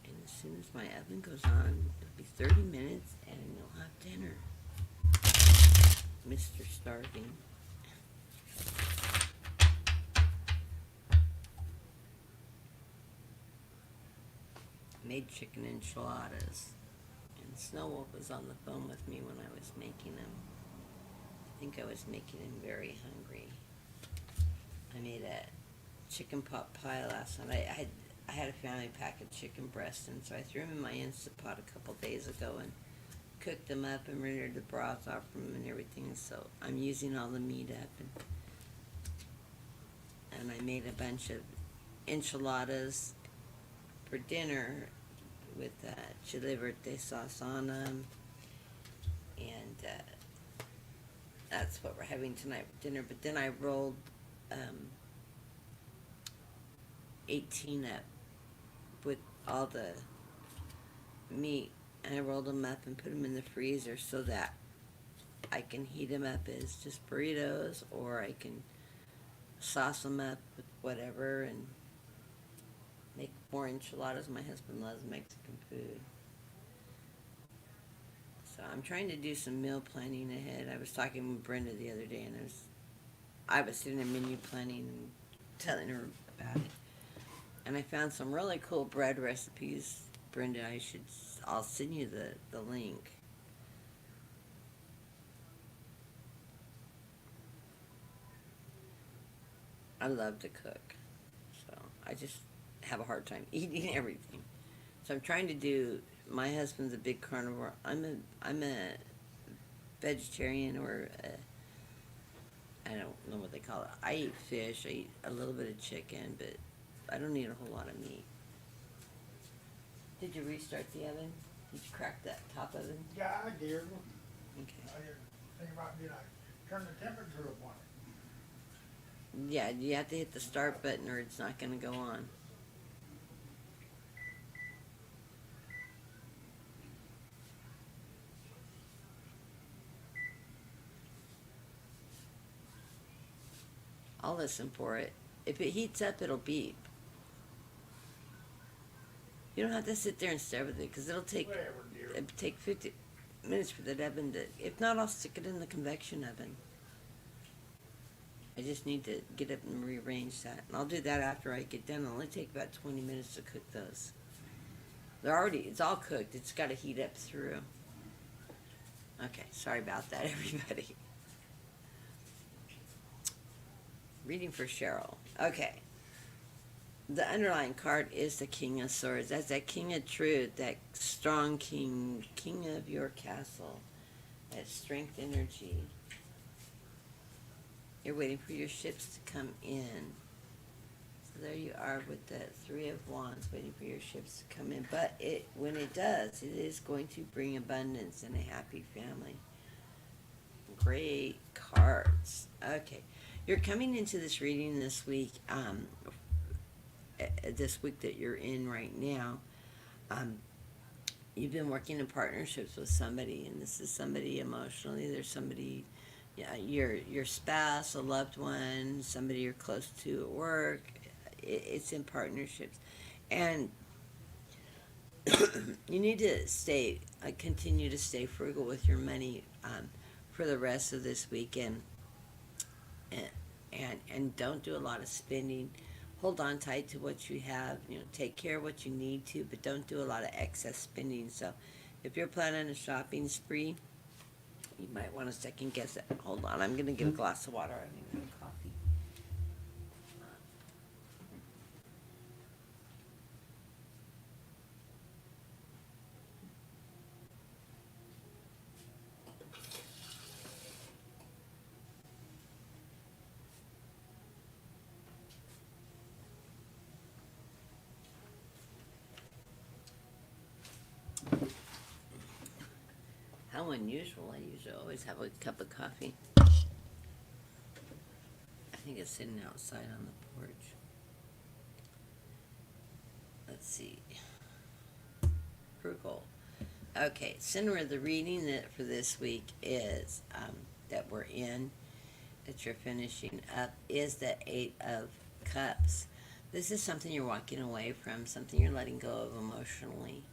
S1: And as soon as my oven goes on, it'll be 30 minutes and you'll have dinner. Mr. Starving. Made chicken enchiladas. And Snow Wolf was on the phone with me when I was making them. I think I was making him very hungry. I made a chicken pot pie last night. I had I had a family pack of chicken breasts, and so I threw them in my Instant Pot a couple days ago and cooked them up and rendered the broth off them and everything. So I'm using all the meat up, and I made a bunch of enchiladas for dinner with chile verde sauce on them, and that's what we're having tonight for dinner. But then I rolled 18 up with all the meat, and I rolled them up and put them in the freezer so that I can heat them up as just burritos, or I can sauce them up with whatever and make more enchiladas. My husband loves Mexican food. So I'm trying to do some meal planning ahead. I was talking with Brenda the other day, and I was sitting there menu planning and telling her about it. And I found some really cool bread recipes. Brenda, I'll send you the link. I love to cook, so I just have a hard time eating everything. So I'm trying to do. My husband's a big carnivore. I'm a vegetarian, or I don't know what they call it. I eat fish. I eat a little bit of chicken, but I don't eat a whole lot of meat. Did you restart the oven? Did you crack that top oven?
S2: Yeah, I did.
S1: Okay.
S2: I didn't think about, did I turn the temperature up on it?
S1: Yeah, you have to hit the start button or it's not going to go on. I'll listen for it. If it heats up, it'll beep. You don't have to sit there and stare with it, because it'll take
S2: Whatever, dear.
S1: 50 minutes for that oven to. If not, I'll stick it in the convection oven. I just need to get up and rearrange that, and I'll do that after I get done. It'll only take about 20 minutes to cook those. It's all cooked. It's got to heat up through. Okay, sorry about that, everybody. Reading for Cheryl. Okay. The underlying card is the King of Swords. That's that King of Truth, that strong king, king of your castle, that strength energy. You're waiting for your ships to come in. So there you are with the Three of Wands, waiting for your ships to come in. But when it does, it is going to bring abundance and a happy family. Great cards. Okay. You're coming into this reading this week that you're in right now. You've been working in partnerships with somebody, and this is somebody emotionally. There's somebody, your spouse, a loved one, somebody you're close to at work. It's in partnerships, and you need to continue to stay frugal with your money for the rest of this weekend, and don't do a lot of spending. Hold on tight to what you have. Take care of what you need to, but don't do a lot of excess spending. So, if you're planning a shopping spree, you might want to second guess it. Hold on, I'm gonna get a glass of water. I need coffee. How unusual! I usually always have a cup of coffee. I think it's sitting outside on the porch. Let's see. Frugal. Okay, center of the reading for this week is that we're in, that you're finishing up, is the Eight of Cups. This is something you're walking away from, something you're letting go of emotionally.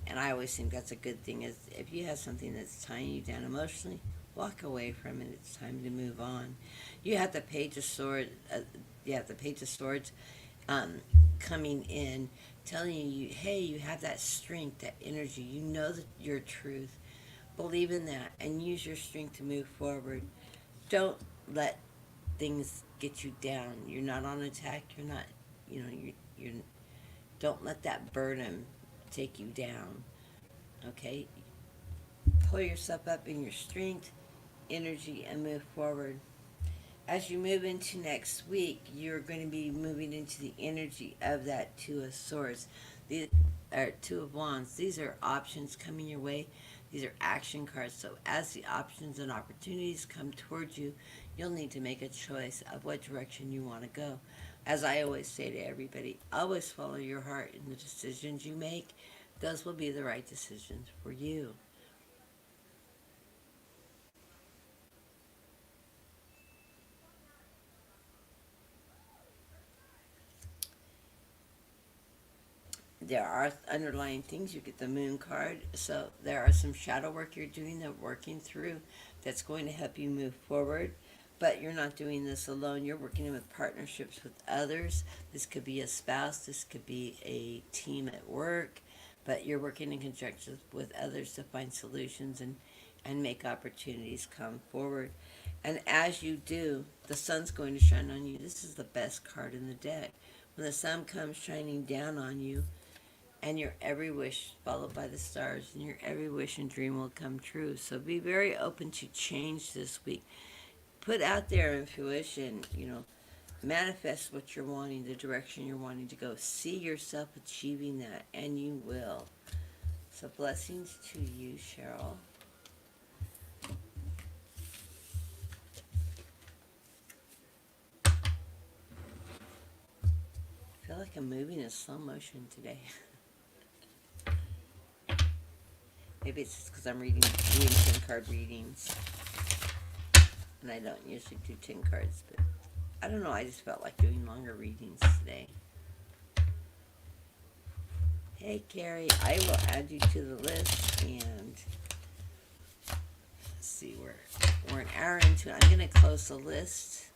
S1: And I always think that's a good thing, is if you have something that's tying you down emotionally, walk away from it. It's time to move on. You have the Page of Swords, coming in, telling you, hey, you have that strength, that energy. You know that your truth. Believe in that and use your strength to move forward. Don't let things get you down. You're not on attack. You're not, you're Don't let that burden take you down. Okay? Pull yourself up in your strength, energy, and move forward. As you move into next week, you're going to be moving into the energy of that Two of Swords. These are Two of Wands. These are options coming your way. These are action cards. So as the options and opportunities come towards you, you'll need to make a choice of what direction you want to go. As I always say to everybody, always follow your heart in the decisions you make. Those will be the right decisions for you. There are underlying things. You get the moon card, so there are some shadow work you're doing, that working through, that's going to help you move forward. But you're not doing this alone. You're working with partnerships with others. This could be a spouse, this could be a team at work, but you're working in conjunction with others to find solutions and make opportunities come forward. And as you do, the sun's going to shine on you. This is the best card in the deck. When the sun comes shining down on you, and your every wish followed by the stars, and your every wish and dream will come true. So be very open to change this week. Put out there intuition, manifest what you're wanting, the direction you're wanting to go. See yourself achieving that, and you will. So blessings to you, Cheryl. I feel like I'm moving in slow motion today. Maybe it's just because I'm doing 10 card readings. And I don't usually do 10 cards, but I don't know, I just felt like doing longer readings today. Hey, Carrie, I will add you to the list, and let's see, we're an hour into it. I'm going to close the list.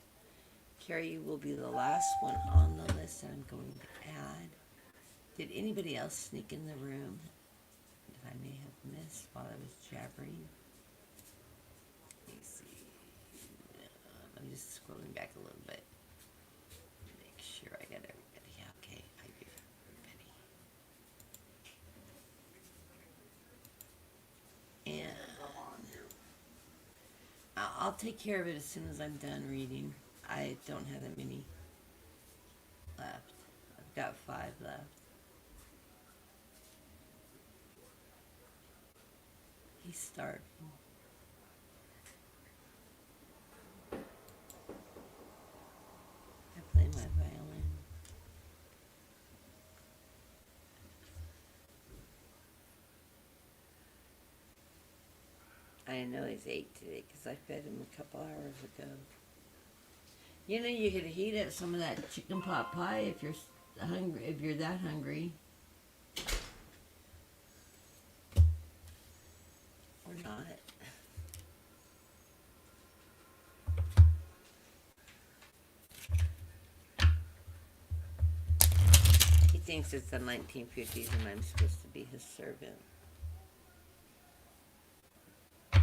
S1: Carrie, you will be the last one on the list that I'm going to add. Did anybody else sneak in the room that I may have missed while I was jabbering? Let me see. I'm just scrolling back a little bit. Make sure I got everybody. Okay, I do everybody. And I'll take care of it as soon as I'm done reading. I don't have that many left. I've got 5 left. He's starving. I play my violin. I know he's 8 today because I fed him a couple hours ago. You could heat up some of that chicken pot pie if you're hungry. If you're that hungry, or not. He thinks it's the 1950s and I'm supposed to be his servant. I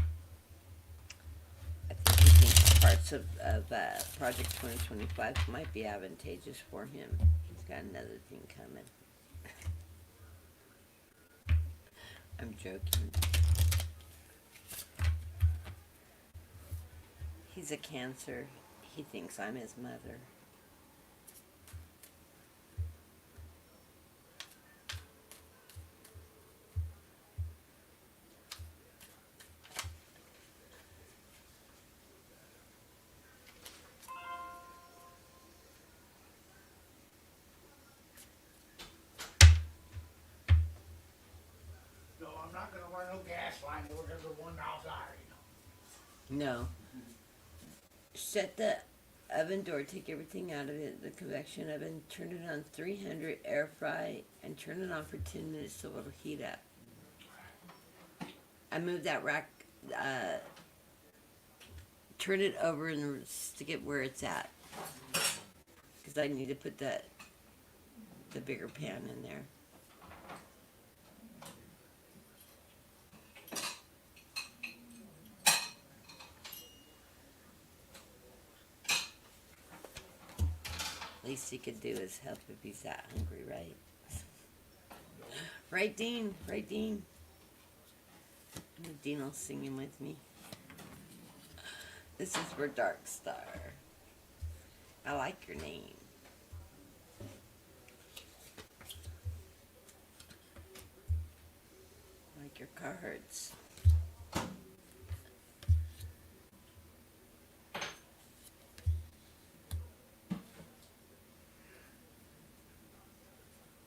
S1: think he thinks parts of Project 2025 might be advantageous for him. He's got another thing coming. I'm joking. He's a Cancer. He thinks I'm his mother.
S2: So I'm not gonna run no gas line, we're gonna go one outside,
S1: No. Shut the oven door, take everything out of it, the convection oven, turn it on 300, air fry, and turn it on for 10 minutes so it'll heat up. I moved that rack, turn it over and stick it where it's at. Because I need to put the bigger pan in there. Least he could do is help if he's that hungry, right? Right, Dean? Right, Dean? Dean will singing with me. This is for Dark Star. I like your name. I like your cards.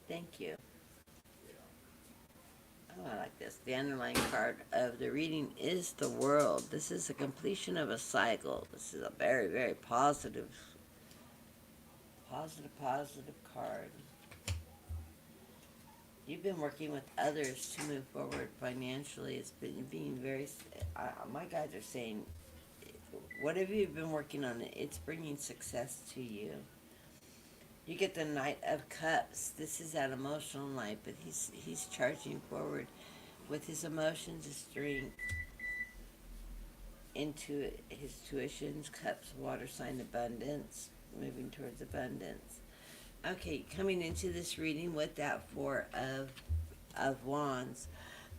S1: Thank you. Oh, I like this. The underlying card of the reading is the world. This is a completion of a cycle. This is a very, very positive card. You've been working with others to move forward financially. It's been being very. My guys are saying, whatever you've been working on, it's bringing success to you. You get the Knight of Cups. This is that emotional knight, but he's charging forward with his emotions, his strength, into his tuitions, cups, water sign, abundance, moving towards abundance. Okay, coming into this reading with that Four of Wands.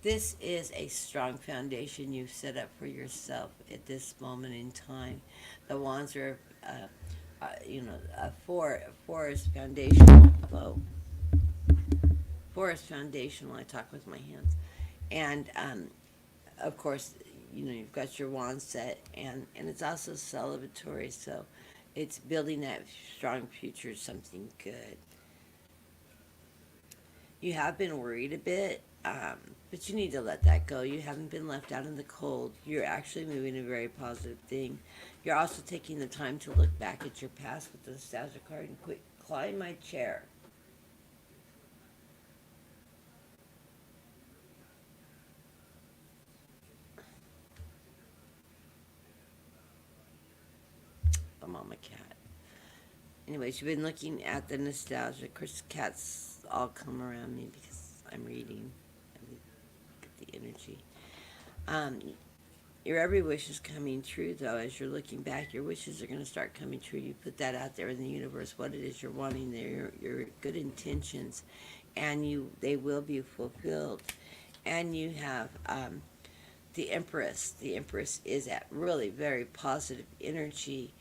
S1: This is a strong foundation you've set up for yourself at this moment in time. The Wands are, a four is foundational. Oh, four is foundational. I talk with my hands, and of course, you've got your wand set, and it's also celebratory. So, it's building that strong future, something good. You have been worried a bit, but you need to let that go. You haven't been left out in the cold. You're actually moving a very positive thing. You're also taking the time to look back at your past with the nostalgia card and quit clawing my chair. The mama cat. Anyways, you've been looking at the nostalgia. Of course, cats all come around me because I'm reading. I get the energy. Um, your every wish is coming true, though. As you're looking back, your wishes are going to start coming true. You put that out there in the universe, what it is you're wanting there, your good intentions, and they will be fulfilled. And you have the Empress. The Empress is at really very positive energy.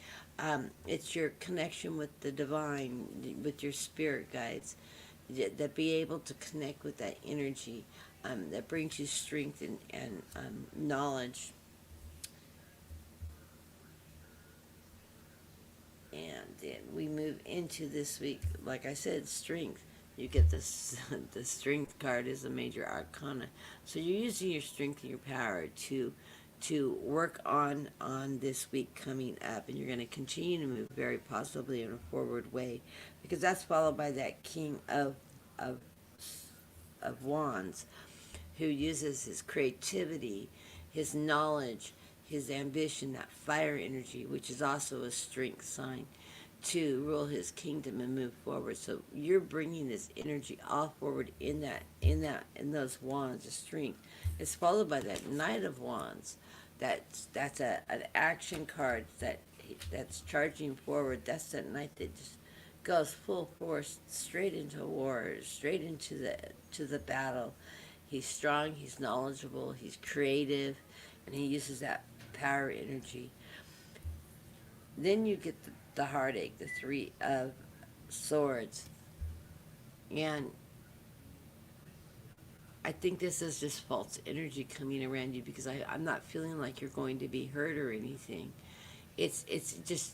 S1: It's your connection with the divine, with your spirit guides, that be able to connect with that energy that brings you strength and knowledge. And then we move into this week, like I said, strength. You get this, the strength card is a major arcana. So you're using your strength and your power to work on this week coming up, and you're going to continue to move very positively in a forward way, because that's followed by that King of of Wands, who uses his creativity, his knowledge, his ambition, that fire energy, which is also a strength sign, to rule his kingdom and move forward. So you're bringing this energy all forward in those wands of strength. It's followed by that Knight of Wands. That's an action card that's charging forward. That's that knight that just goes full force straight into war, straight into the battle. He's strong, he's knowledgeable, he's creative, and he uses that power energy. Then you get the heartache, the Three of Swords. And I think this is just false energy coming around you, because I'm not feeling like you're going to be hurt or anything. It's just,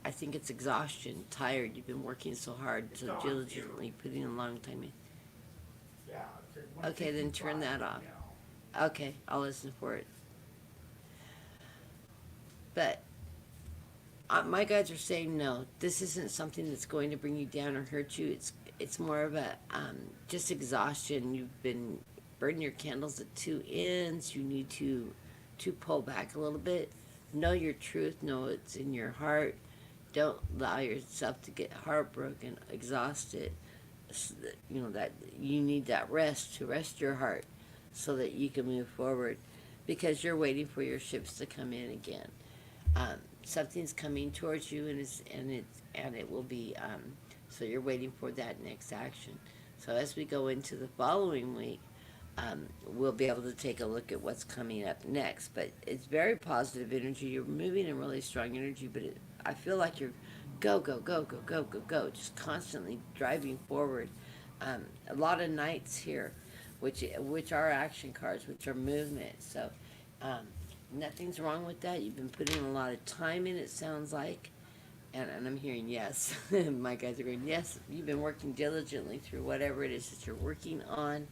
S1: I think it's exhaustion, tired. You've been working so hard, so diligently, putting a long time in.
S2: Yeah.
S1: Okay, then turn that off. Okay, I'll listen for it. But my guides are saying no. This isn't something that's going to bring you down or hurt you. It's more of a just exhaustion. You've been burning your candles at two ends. You need to pull back a little bit. Know your truth. Know it's in your heart. Don't allow yourself to get heartbroken, exhausted. That you need that rest to rest your heart, so that you can move forward, because you're waiting for your ships to come in again. Something's coming towards you, and it will be. So you're waiting for that next action. So as we go into the following week, we'll be able to take a look at what's coming up next. But it's very positive energy. You're moving in really strong energy, but I feel like you're go, go, go, go, go, go, go, just constantly driving forward. A lot of knights here, which are action cards, which are movement. So um, nothing's wrong with that. You've been putting a lot of time in, it sounds like. And I'm hearing yes. My guys are going, yes, you've been working diligently through whatever it is that you're working on,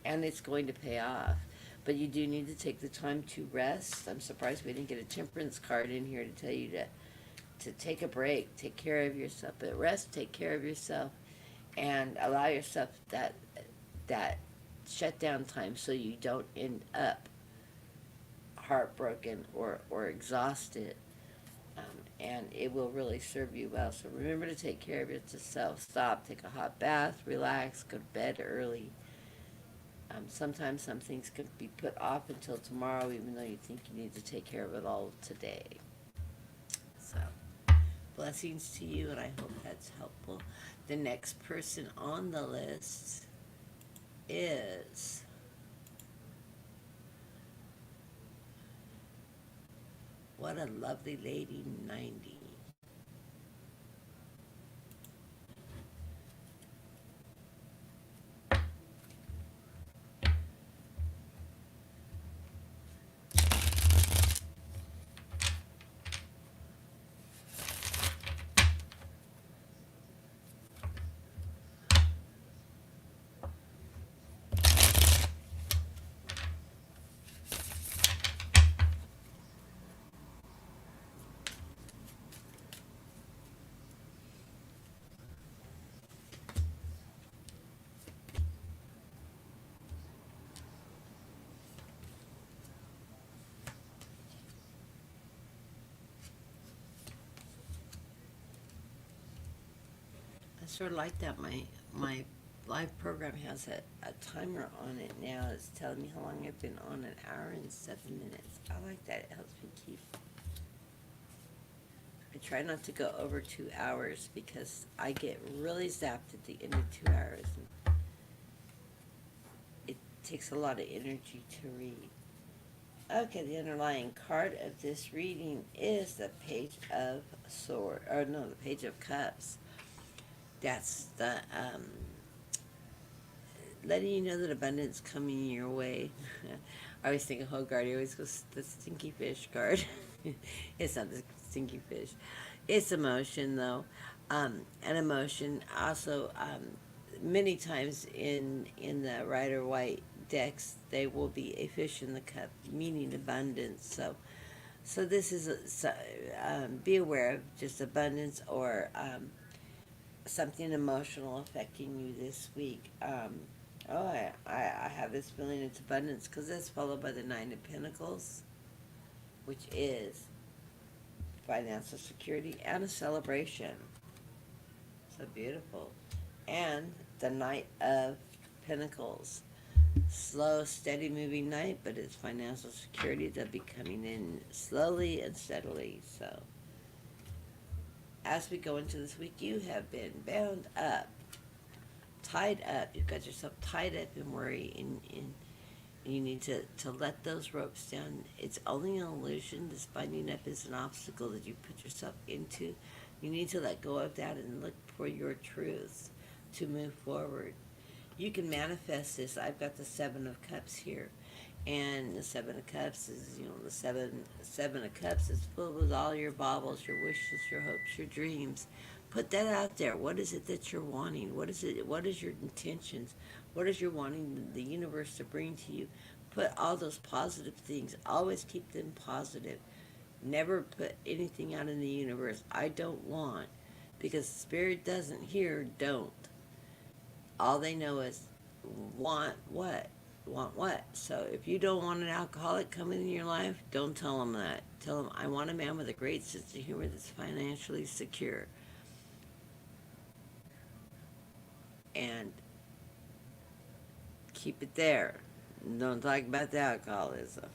S1: and it's going to pay off. But you do need to take the time to rest. I'm surprised we didn't get a temperance card in here to tell you to take a break, take care of yourself. But rest, take care of yourself, and allow yourself that shutdown time so you don't end up heartbroken or exhausted. And it will really serve you well. So remember to take care of yourself. Stop, take a hot bath, relax, go to bed early. Sometimes some things can be put off until tomorrow, even though you think you need to take care of it all today. So, blessings to you, and I hope that's helpful. The next person on the list is what a lovely lady, 90. I sort of like that. My live program has a timer on it now. It's telling me how long I've been on, an hour and 7 minutes. I like that. It helps me keep. I try not to go over 2 hours because I get really zapped at the end of 2 hours. And it takes a lot of energy to read. Okay, the underlying card of this reading is the Page of Swords, or no, the Page of Cups. That's the letting you know that abundance coming your way. I always think of Hogard. He always goes the stinky fish card. It's not the stinky fish. It's emotion though, an emotion. Also, many times in the Rider White decks, they will be a fish in the cup, meaning abundance. So this is be aware of just abundance or something emotional affecting you this week. I have this feeling it's abundance because that's followed by the Nine of Pentacles, which is financial security and a celebration. So beautiful. And the Knight of Pentacles. Slow, steady moving night, but it's financial security. They'll be coming in slowly and steadily. So as we go into this week, you have been bound up, tied up. You've got yourself tied up in worry, and you need to let those ropes down. It's only an illusion. This binding up is an obstacle that you put yourself into. You need to let go of that and look for your truths to move forward. You can manifest this. I've got the Seven of Cups here. And the Seven of Cups is, the seven of Cups is filled with all your baubles, your wishes, your hopes, your dreams. Put that out there. What is it that you're wanting? What is it? What is your intentions? What is your wanting the universe to bring to you? Put all those positive things. Always keep them positive. Never put anything out in the universe I don't want, because Spirit doesn't hear don't. All they know is want what? Want what? So if you don't want an alcoholic coming in your life, don't tell them that. Tell them, I want a man with a great sense of humor that's financially secure. And keep it there. Don't talk about the alcoholism.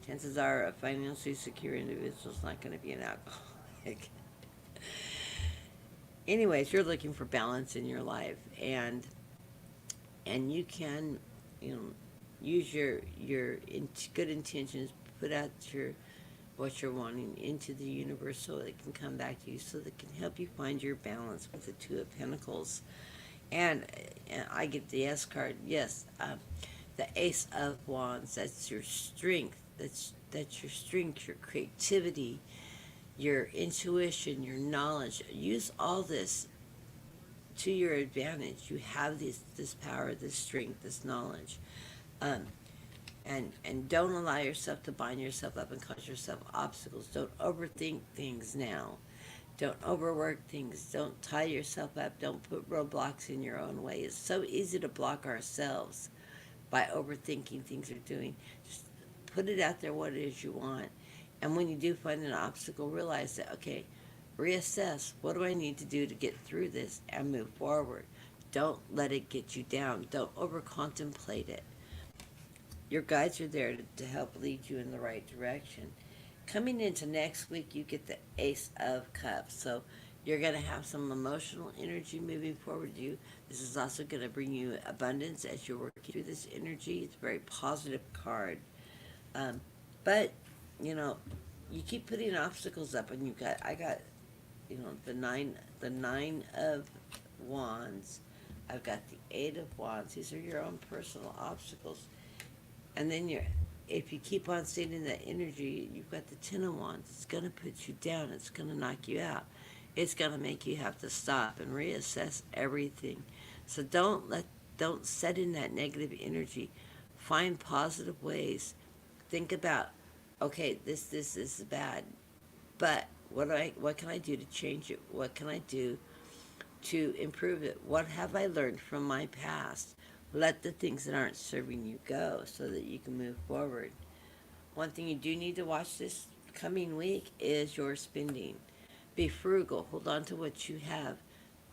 S1: Chances are a financially secure individual is not going to be an alcoholic. Anyways, you're looking for balance in your life, and and you can, you know, use your good intentions, put out your what you're wanting into the universe so it can come back to you, so that it can help you find your balance with the Two of Pentacles. And, and I get the S card. Yes, the Ace of Wands. That's your strength. That's your strength, your creativity, your intuition, your knowledge. Use all this to your advantage. You have this power, this strength, this knowledge. Um, and don't allow yourself to bind yourself up and cause yourself obstacles. Don't overthink things now. Don't overwork things. Don't tie yourself up. Don't put roadblocks in your own way. It's so easy to block ourselves by overthinking things we're doing. Just put it out there what it is you want. And when you do find an obstacle, realize that, okay, reassess. What do I need to do to get through this and move forward? Don't let it get you down. Don't over contemplate it. Your guides are there to help lead you in the right direction. Coming into next week, you get the Ace of Cups. So you're going to have some emotional energy moving forward. This is also going to bring you abundance as you're working through this energy. It's a very positive card. But, you know, you keep putting obstacles up, and I got, you know, the nine of wands. I've got the Eight of Wands. These are your own personal obstacles. And then if you keep on staying in that energy, you've got the Ten of Wands. It's going to put you down. It's going to knock you out. It's going to make you have to stop and reassess everything. So don't set in that negative energy. Find positive ways. Think about, okay, this is bad, but what can I do to change it? What can I do to improve it? What have I learned from my past? Let the things that aren't serving you go so that you can move forward. One thing you do need to watch this coming week is your spending. Be frugal. Hold on to what you have.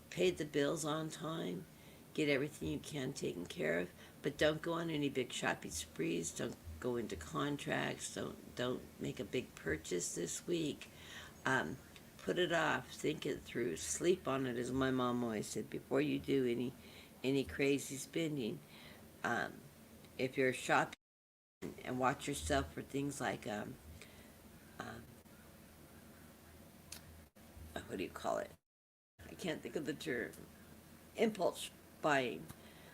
S1: Pay the bills on time. Get everything you can taken care of. But don't go on any big shopping sprees. Don't go into contracts. Don't make a big purchase this week. Put it off. Think it through. Sleep on it, as my mom always said, before you do any crazy spending. Um, if you're shopping, and watch yourself for things like what do you call it? I can't think of the term. Impulse buying.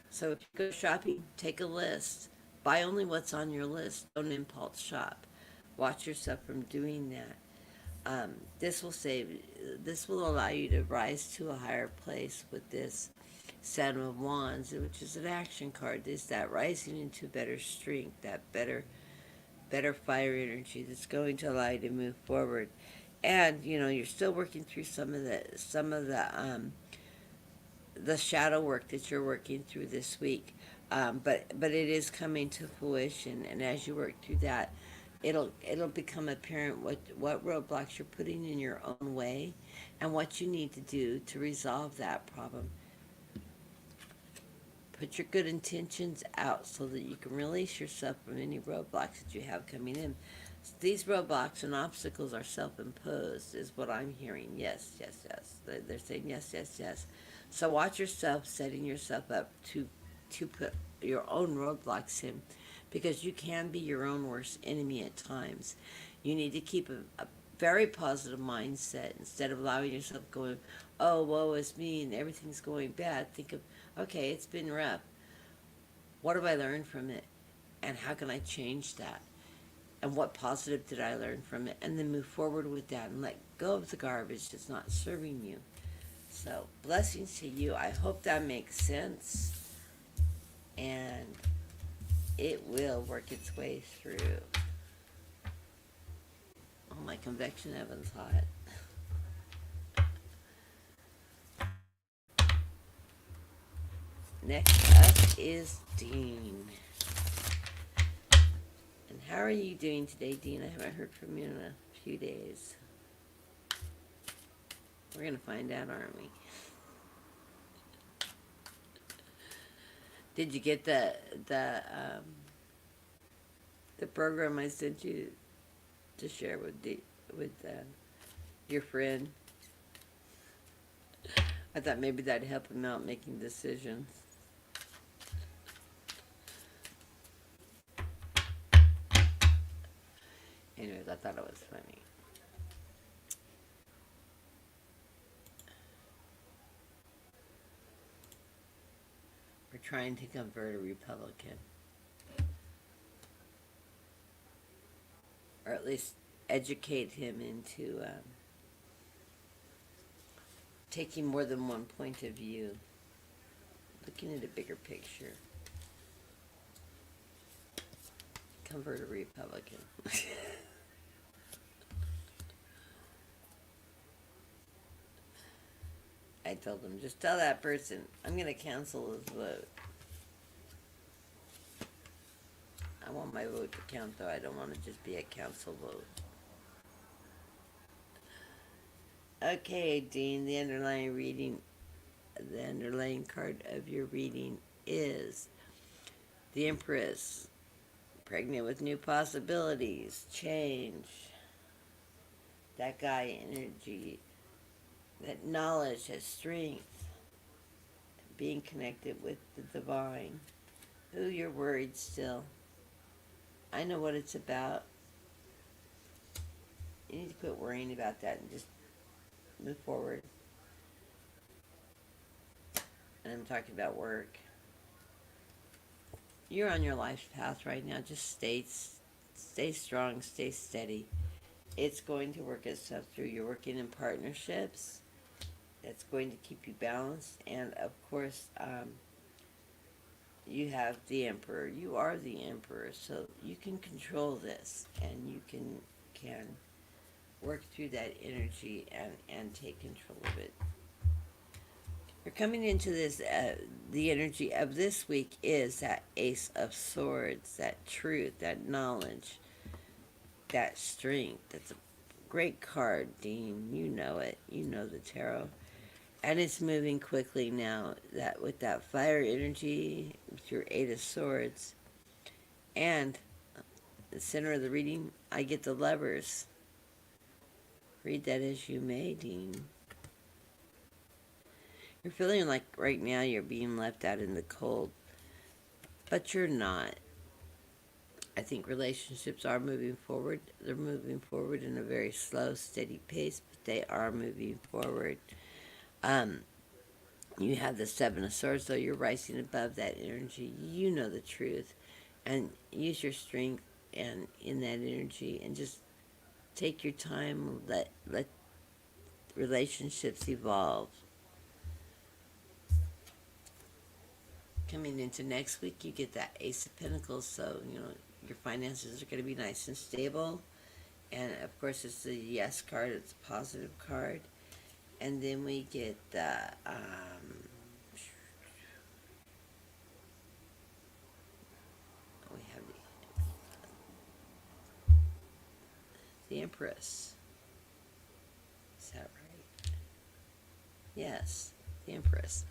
S1: So if you go shopping, take a list. Buy only what's on your list. Don't impulse shop. Watch yourself from doing that. This will save. This will allow you to rise to a higher place with this Seven of Wands, which is an action card. Is that rising into better strength, that better fire energy that's going to allow you to move forward. And you know you're still working through some of the shadow work that you're working through this week. But it is coming to fruition, and as you work through that, it'll become apparent what roadblocks you're putting in your own way, and what you need to do to resolve that problem. Put your good intentions out so that you can release yourself from any roadblocks that you have coming in. These roadblocks and obstacles are self-imposed, is what I'm hearing. Yes, yes, yes. They're saying yes, yes, yes. So watch yourself setting yourself up to put your own roadblocks in, because you can be your own worst enemy at times. You need to keep a very positive mindset instead of allowing yourself going, oh, woe is me, and everything's going bad. Think of, okay, it's been rough. What have I learned from it? And how can I change that? And what positive did I learn from it? And then move forward with that and let go of the garbage that's not serving you. So, blessings to you. I hope that makes sense. And it will work its way through. Oh, my convection oven's hot. Next up is Dean. And how are you doing today, Dean? I haven't heard from you in a few days. We're going to find out, aren't we? Did you get the program I sent you to share with your friend? I thought maybe that'd help him out making decisions. Anyways, I thought it was funny. We're trying to convert a Republican. Or at least educate him into taking more than one point of view. Looking at a bigger picture. Convert a Republican. I told him, just tell that person, I'm going to cancel his vote. I want my vote to count, though. I don't want to just be a council vote. Okay, Dean, the underlying card of your reading is the Empress. Pregnant with new possibilities, change. That guy energy, that knowledge, that strength, being connected with the divine. Ooh, you're worried still. I know what it's about. You need to quit worrying about that and just move forward. And I'm talking about work. You're on your life path right now. Just stay strong, stay steady. It's going to work itself through. You're working in partnerships. That's going to keep you balanced. And of course, you have the Emperor. You are the Emperor, so you can control this, and you can work through that energy and take control of it. You're coming into this, the energy of this week is that Ace of Swords, that truth, that knowledge, that strength. That's a great card, Dean. You know it. You know the tarot. And it's moving quickly now, that with that fire energy, with your Eight of Swords. And the center of the reading, I get the Lovers. Read that as you may, Dean. You're feeling like right now you're being left out in the cold, but you're not. I think relationships are moving forward. They're moving forward in a very slow, steady pace, but they are moving forward. You have the Seven of Swords, so you're rising above that energy. You know the truth, and use your strength and in that energy, and just take your time. Let relationships evolve. Coming into next week, you get that Ace of Pentacles, so your finances are going to be nice and stable. And of course, it's the Yes card. It's a positive card. And then we get the we have the Empress. Is that right? Yes, the Empress.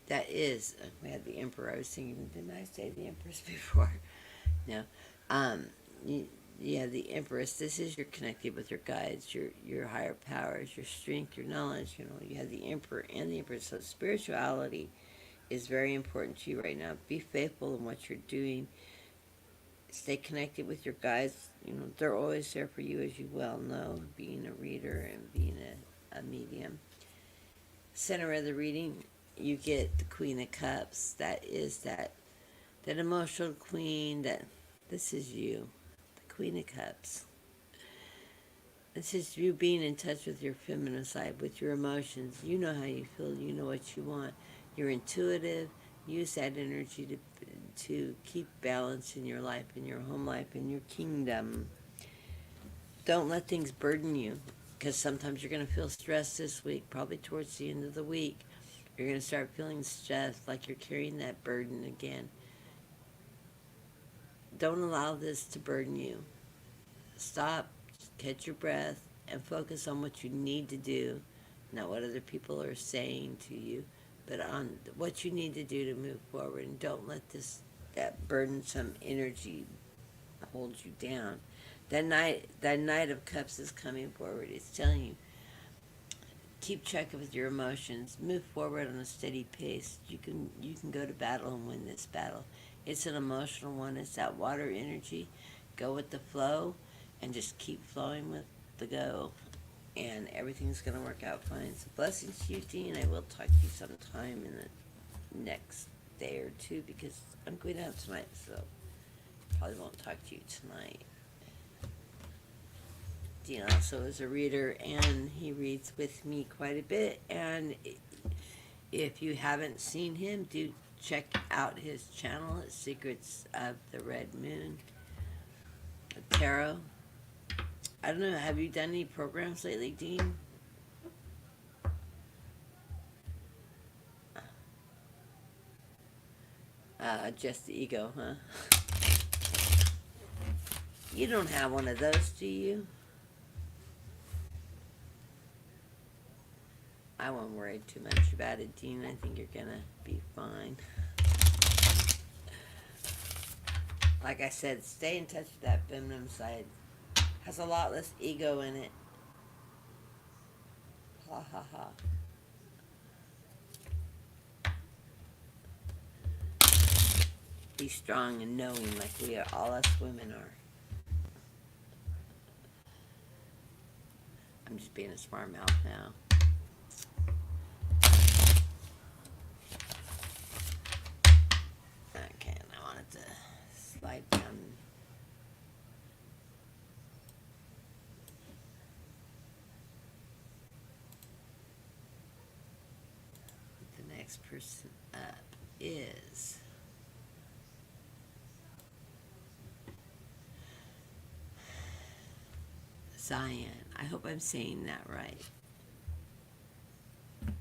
S1: That is, we had the Emperor. I was thinking, didn't I say the Empress before? No. You have the Empress. This is you're connected with your guides, your higher powers, your strength, your knowledge. You have the Emperor and the Empress. So spirituality is very important to you right now. Be faithful in what you're doing. Stay connected with your guides. They're always there for you, as you well know, being a reader and being a medium. Center of the reading, you get the Queen of Cups. That is that emotional queen. That this is you, the Queen of Cups. This is you being in touch with your feminine side, with your emotions. You know how you feel. You know what you want. You're intuitive. Use that energy to keep balance in your life, in your home life, in your kingdom. Don't let things burden you, because sometimes you're going to feel stressed this week, probably towards the end of the week. You're going to start feeling stressed, like you're carrying that burden again. Don't allow this to burden you. Stop, catch your breath, and focus on what you need to do, not what other people are saying to you, but on what you need to do to move forward. And don't let that burdensome energy hold you down. That Knight of Cups is coming forward. It's telling you, keep check with your emotions. Move forward on a steady pace. You can go to battle and win this battle. It's an emotional one. It's that water energy. Go with the flow. and just keep flowing with the go, and everything's gonna work out fine. So blessings to you, Dean. I will talk to you sometime in the next day or two because I'm going out tonight, so probably won't talk to you tonight. Dean also is a reader, and he reads with me quite a bit. And if you haven't seen him, do check out his channel, Secrets of the Red Moon Tarot. I don't know, have you done any programs lately, Dean? Just the ego, huh? You don't have one of those, do you? I won't worry too much about it, Dean. I think you're gonna be fine. Like I said, stay in touch with that feminine side. Has a lot less ego in it. Ha ha ha. Be strong and knowing like we are, all us women are. I'm just being a smart mouth now. Okay, and I wanted to slide down. The next person up is Zion. I hope I'm saying that right. I'm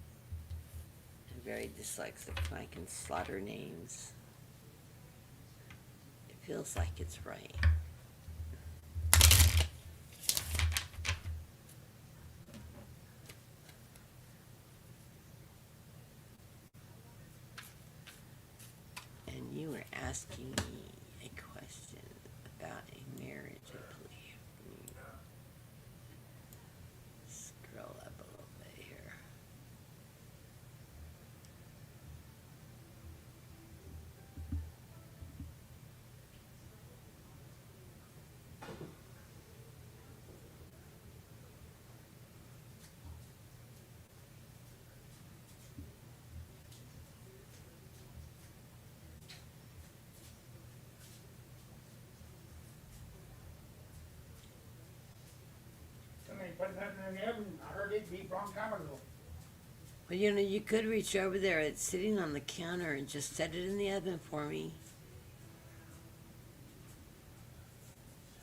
S1: very dyslexic when I can slaughter names. It feels like it's right. And you were asking me a question about a marriage, I believe. Let me scroll up a little bit here.
S2: Somebody put nothing in the oven. I heard it beep a long time ago.
S1: Well, you know, you could reach over there. It's sitting on the counter and just set it in the oven for me.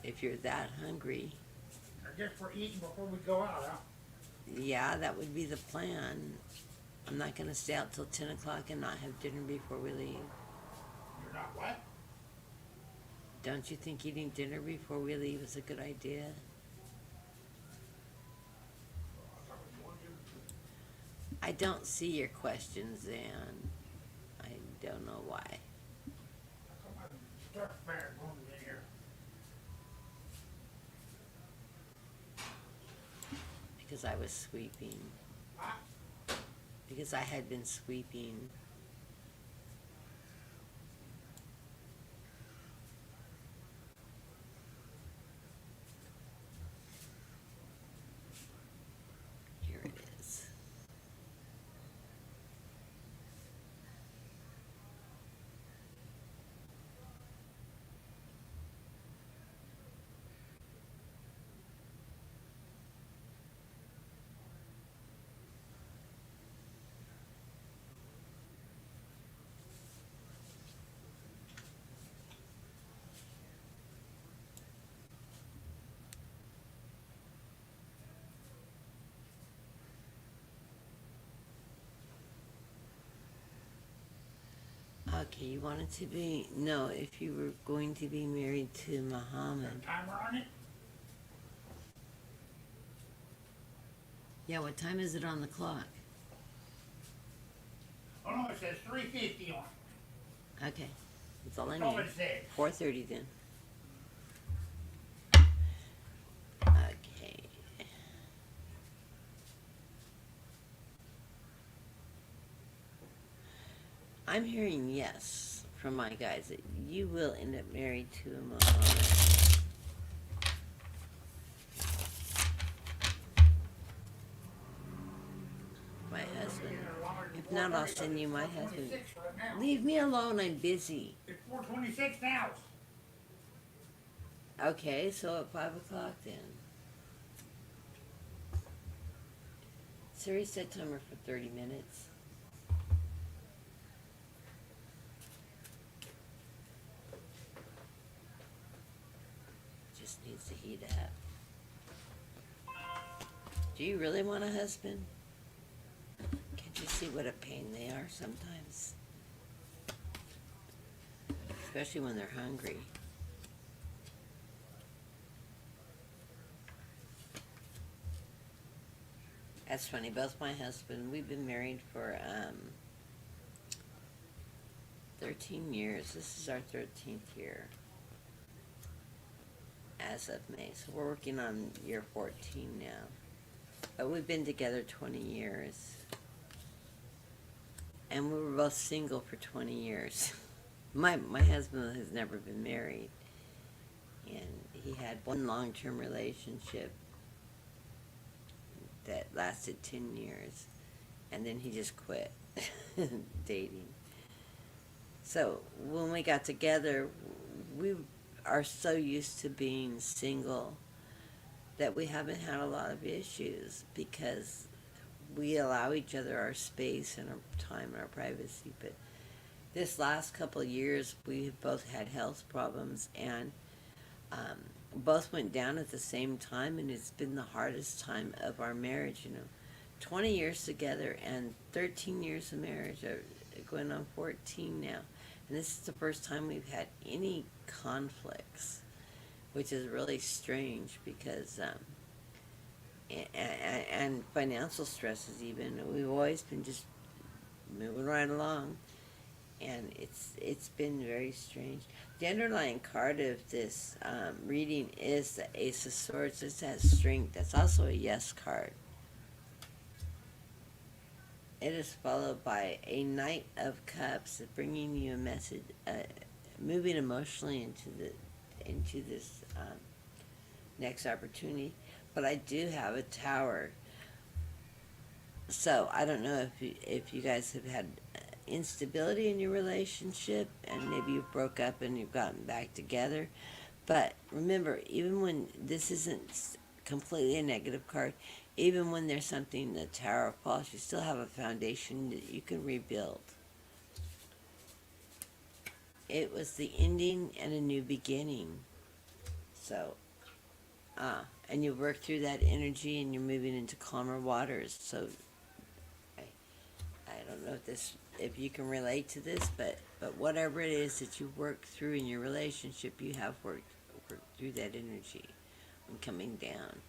S1: If you're that hungry.
S2: I guess we're eating before we go out, huh?
S1: Yeah, that would be the plan. I'm not going to stay out till 10 o'clock and not have dinner before we leave.
S2: You're not what?
S1: Don't you think eating dinner before we leave is a good idea?
S2: I thought we wanted to.
S1: I don't see your questions, Zan. I don't know why.
S2: I thought my stuff bag going in here.
S1: Because I was sweeping.
S2: Ah,
S1: Because I had been sweeping. Here it is. Okay, you wanted to be... No, if you were going to be married to Muhammad.
S2: timer on it?
S1: Yeah, what time is it on the clock?
S2: Oh no, it says 3:50 on it.
S1: Okay, that's all I
S2: That's all
S1: need.
S2: it says.
S1: 4:30 then. Okay. I'm hearing yes from my guys that you will end up married to a Muhammad. If not, I'll send you my
S2: It's
S1: husband.
S2: 4:26 right now.
S1: Leave me alone, I'm busy.
S2: It's 4:26 now.
S1: Okay, so at 5 o'clock then. Siri set timer for 30 minutes. Just needs to heat up. Do you really want a husband? Can't you see what a pain they are sometimes? Especially when they're hungry. That's funny. Both my husband, we've been married for 13 years. This is our 13th year as of May. So we're working on year 14 now. But we've been together 20 years. And we were both single for 20 years. My husband has never been married. And he had one long-term relationship that lasted 10 years. And then he just quit dating. So when we got together, we are so used to being single that we haven't had a lot of issues because we allow each other our space and our time and our privacy. But this last couple of years, we've both had health problems and both went down at the same time, and it's been the hardest time of our marriage. 20 years together and 13 years of marriage, going on 14 now. And this is the first time we've had any conflicts, which is really strange because, and financial stresses even. We've always been just moving right along, and it's been very strange. The underlying card of this reading is the Ace of Swords. It has strength. That's also a yes card. It is followed by a Knight of Cups, bringing you a message, moving emotionally into this next opportunity. But I do have a Tower, so I don't know if you guys have had instability in your relationship, and maybe you broke up and you've gotten back together. But remember, even when this isn't completely a negative card, even when there's something, the Tower falls, you still have a foundation that you can rebuild. It was the ending and a new beginning. So, and you work through that energy and you're moving into calmer waters. So, I don't know if you can relate to this, but whatever it is that you work through in your relationship, you have worked through that energy and coming down.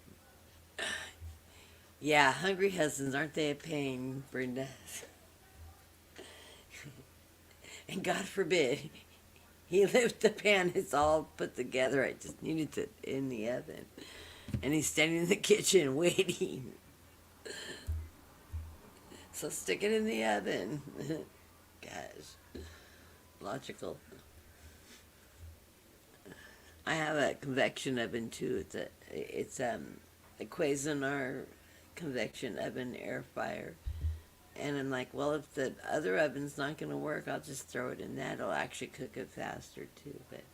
S1: Yeah, hungry husbands, aren't they a pain, Brenda? And God forbid, he left the pan, it's all put together, I just needed it in the oven. And he's standing in the kitchen waiting. So stick it in the oven. Gosh, logical. I have a convection oven too. It's a Cuisinart convection oven air fryer. And I'm like, well, if the other oven's not going to work, I'll just throw it in that. It'll actually cook it faster too. But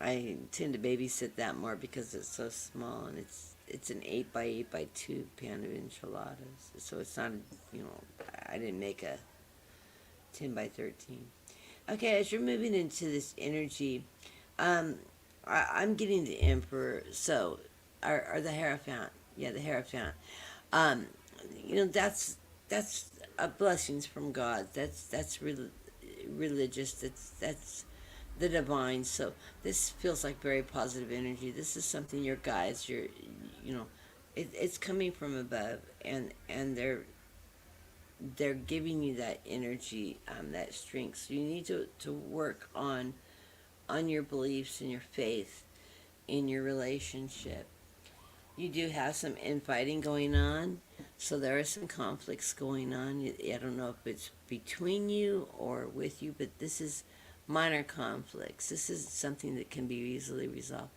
S1: I tend to babysit that more because it's so small, and it's an 8x8x2 pan of enchiladas. So it's not, I didn't make a 10x13. Okay, as you're moving into this energy, I'm getting the Emperor. So, or the Hierophant. Yeah, the Hierophant. That's blessings from God. That's religious. That's the divine. So this feels like very positive energy. This is something your guides, it's coming from above, and they're giving you that energy, that strength. So you need to work on your beliefs and your faith in your relationship. You do have some infighting going on, so there are some conflicts going on. I don't know if it's between you or with you, but this is minor conflicts. This is something that can be easily resolved.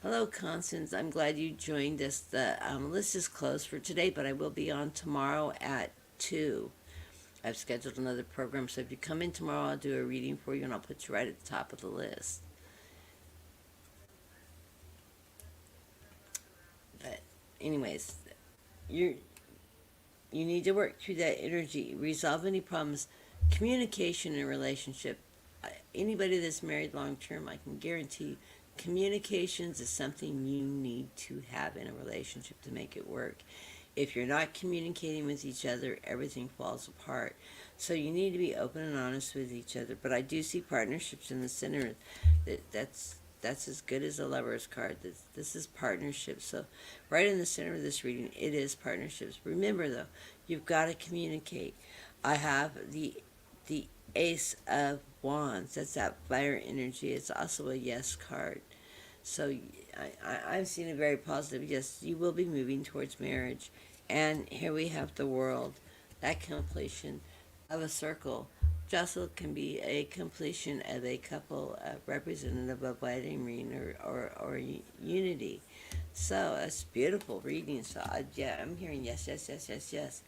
S1: Hello, Constance. I'm glad you joined us. The list is closed for today, but I will be on tomorrow at 2. I've scheduled another program, so if you come in tomorrow, I'll do a reading for you, and I'll put you right at the top of the list. But anyways, you you need to work through that energy, resolve any problems. Communication in a relationship. Anybody that's married long term, I can guarantee communications is something you need to have in a relationship to make it work. If you're not communicating with each other, everything falls apart. So you need to be open and honest with each other. But I do see partnerships in the center. That's as good as a lover's card. This is partnership. So right in the center of this reading, it is partnerships. Remember though, you've got to communicate. I have the Ace of Wands. That's that fire energy. It's also a yes card. So I'm seeing a very positive yes. You will be moving towards marriage. And here we have the world, that completion of a circle. Jostle can be a completion of a couple representative of wedding ring or unity. So that's beautiful reading. So yeah, I'm hearing yes, yes, yes, yes, yes.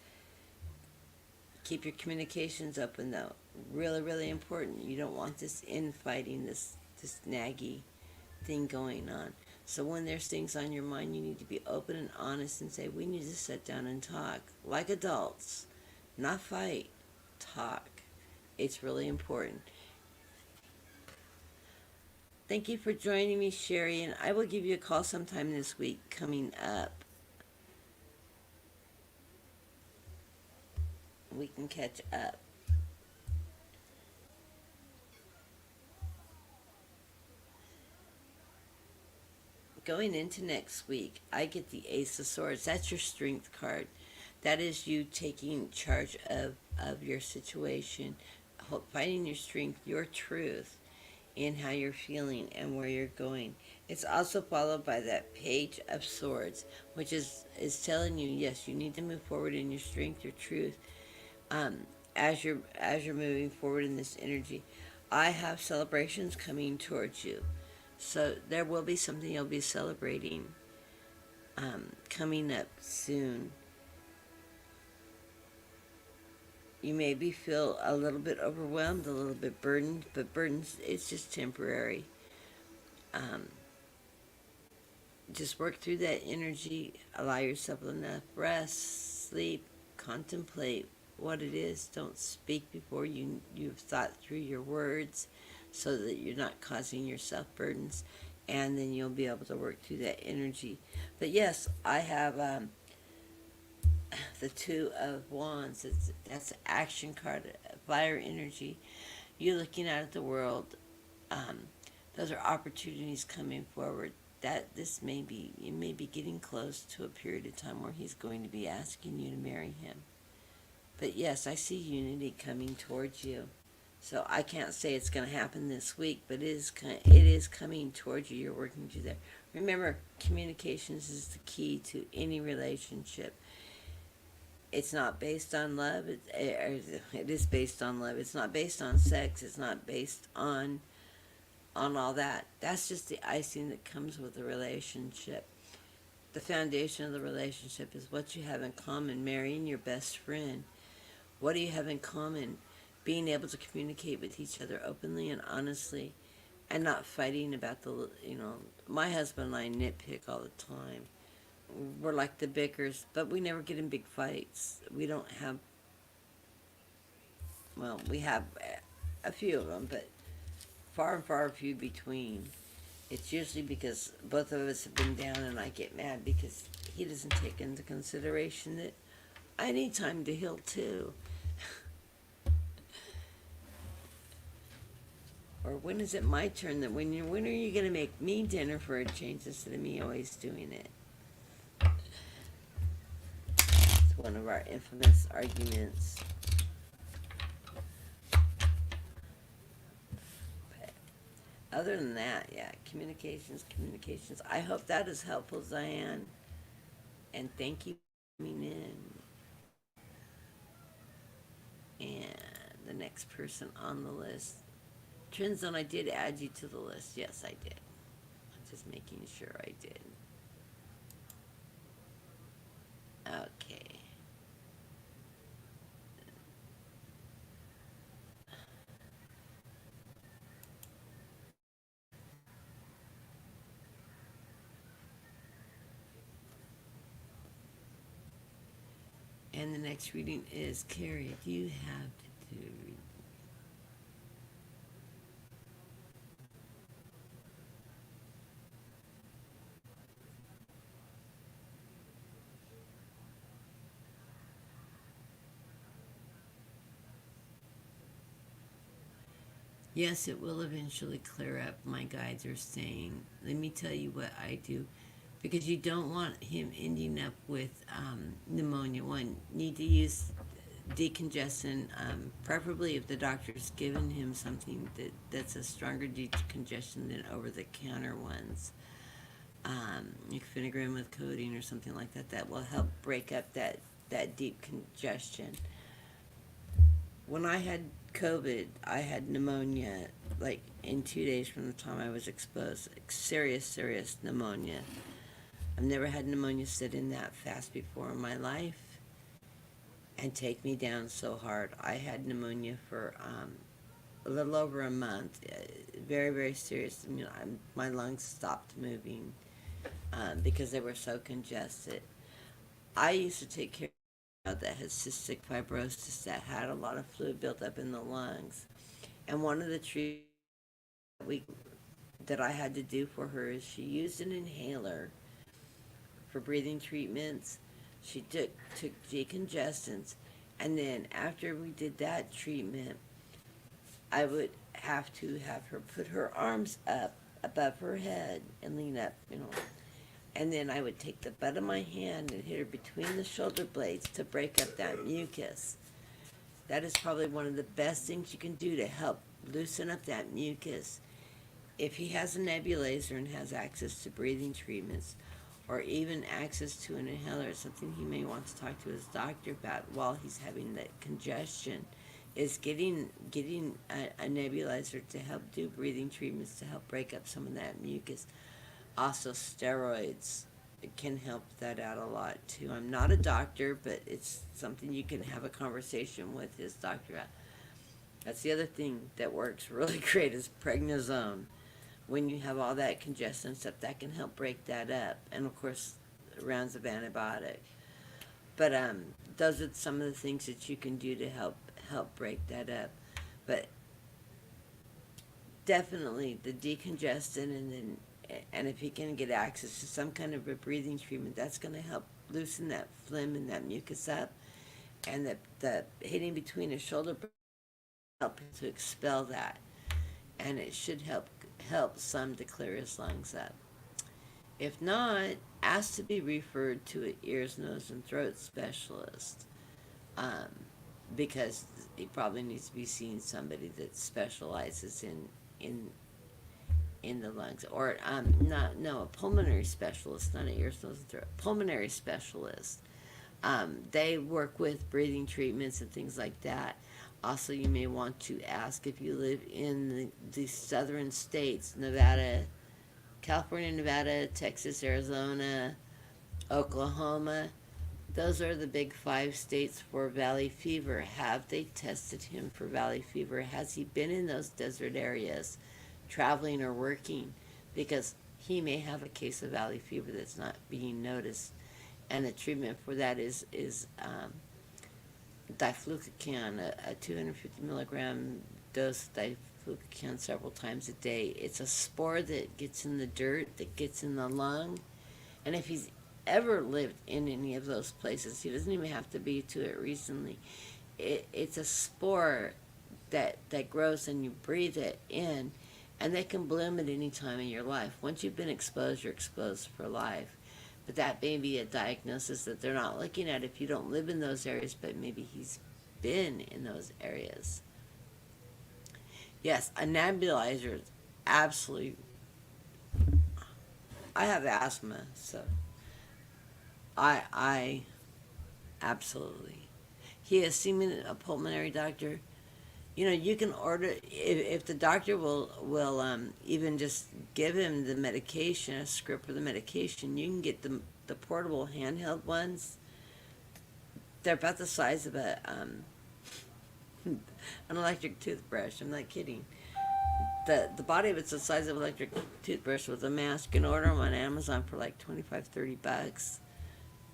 S1: Keep your communications open though. Really, really important. You don't want this infighting, this naggy thing going on. So when there's things on your mind, you need to be open and honest and say, we need to sit down and talk like adults, not fight, talk. It's really important. Thank you for joining me, Sherry, and I will give you a call sometime this week coming up. We can catch up. Going into next week, I get the Ace of Swords. That's your strength card. That is you taking charge of your situation, finding your strength, your truth, in how you're feeling and where you're going. It's also followed by that Page of Swords, which is telling you, yes, you need to move forward in your strength, your truth, um, as you're moving forward in this energy. I have celebrations coming towards you. So there will be something you'll be celebrating coming up soon. You maybe feel a little bit overwhelmed, a little bit burdened, but burdens, it's just temporary. Um, just work through that energy, allow yourself enough rest, sleep, contemplate what it is. Don't speak before you've thought through your words so that you're not causing yourself burdens, and then you'll be able to work through that energy. But yes, I have the Two of Wands. That's an action card, fire energy. You're looking out at the world. Um, those are opportunities coming forward. That this may be, you may be getting close to a period of time where he's going to be asking you to marry him. But yes, I see unity coming towards you. So I can't say it's going to happen this week, but it is coming towards you. You're working through that. Remember, communications is the key to any relationship. It's not based on love. It is based on love. It's not based on sex. It's not based on all that. That's just the icing that comes with the relationship. The foundation of the relationship is what you have in common. Marrying your best friend. What do you have in common? Being able to communicate with each other openly and honestly, and not fighting about my husband and I nitpick all the time. We're like the bickers, but we never get in big fights. We don't have, well, we have a few of them, but far and far few between. It's usually because both of us have been down and I get mad because he doesn't take into consideration that I need time to heal too. Or when is it my turn? When are you going to make me dinner for a change instead of me always doing it? It's one of our infamous arguments. But other than that, yeah, communications. I hope that is helpful, Diane. And thank you for coming in. And the next person on the list. Trinzone, I did add you to the list. Yes, I did. I'm just making sure I did. Okay. And the next reading is Carrie. Do you have to do reading? Yes, it will eventually clear up, my guides are saying. Let me tell you what I do. Because you don't want him ending up with pneumonia. One, need to use decongestant, preferably if the doctor's given him something that's a stronger decongestant than over-the-counter ones. Like Phenergan with codeine or something like that. That will help break up that deep congestion. When I had COVID, I had pneumonia like in 2 days from the time I was exposed. Like, serious pneumonia. I've never had pneumonia sit in that fast before in my life and take me down so hard. I had pneumonia for a little over a month. Very serious. You know, my lungs stopped moving because they were so congested. I used to take care of that had cystic fibrosis that had a lot of fluid built up in the lungs. And one of the treatments that I had to do for her is she used an inhaler for breathing treatments. She took decongestants, and then after we did that treatment, I would have to have her put her arms up above her head and lean up, you know. And then I would take the butt of my hand and hit her between the shoulder blades to break up that mucus. That is probably one of the best things you can do to help loosen up that mucus. If he has a nebulizer and has access to breathing treatments, or even access to an inhaler, it's something he may want to talk to his doctor about while he's having that congestion, is getting a nebulizer to help do breathing treatments to help break up some of that mucus. Also, steroids can help that out a lot too. I'm not a doctor, but it's something you can have a conversation with his doctor about. That's the other thing that works really great is prednisone. When you have all that congestion stuff, that can help break that up. And of course, rounds of antibiotic. But those are some of the things that you can do to help break that up. But definitely the decongestant, and if he can get access to some kind of a breathing treatment, that's going to help loosen that phlegm and that mucus up. And the hitting between his shoulder help to expel that, and it should help some to clear his lungs up. If not, ask to be referred to an ears, nose, and throat specialist, because he probably needs to be seeing somebody that specializes in the lungs, or a pulmonary specialist, not an ears, nose, and throat, pulmonary specialist. They work with breathing treatments and things like that. Also, you may want to ask if you live in the southern states, Nevada, California, Nevada, Texas, Arizona, Oklahoma. Those are the big 5 states for valley fever. Have they tested him for valley fever? Has he been in those desert areas, traveling or working? Because he may have a case of valley fever that's not being noticed. And the treatment for that is diflucacan, a 250 milligram dose of diflucacan several times a day. It's a spore that gets in the dirt, that gets in the lung. And if he's ever lived in any of those places, he doesn't even have to be to it recently. It's a spore that grows and you breathe it in, and they can bloom at any time in your life. Once you've been exposed, you're exposed for life. But that may be a diagnosis that they're not looking at if you don't live in those areas, but maybe he's been in those areas. Yes, a nebulizer is absolutely... I have asthma, so I absolutely. He has seen a pulmonary doctor. You know, you can order, if the doctor will even just give him the medication, a script for the medication, you can get the portable handheld ones. They're about the size of an electric toothbrush. I'm not kidding. The body of it's the size of an electric toothbrush with a mask. You can order them on Amazon for like $25-30,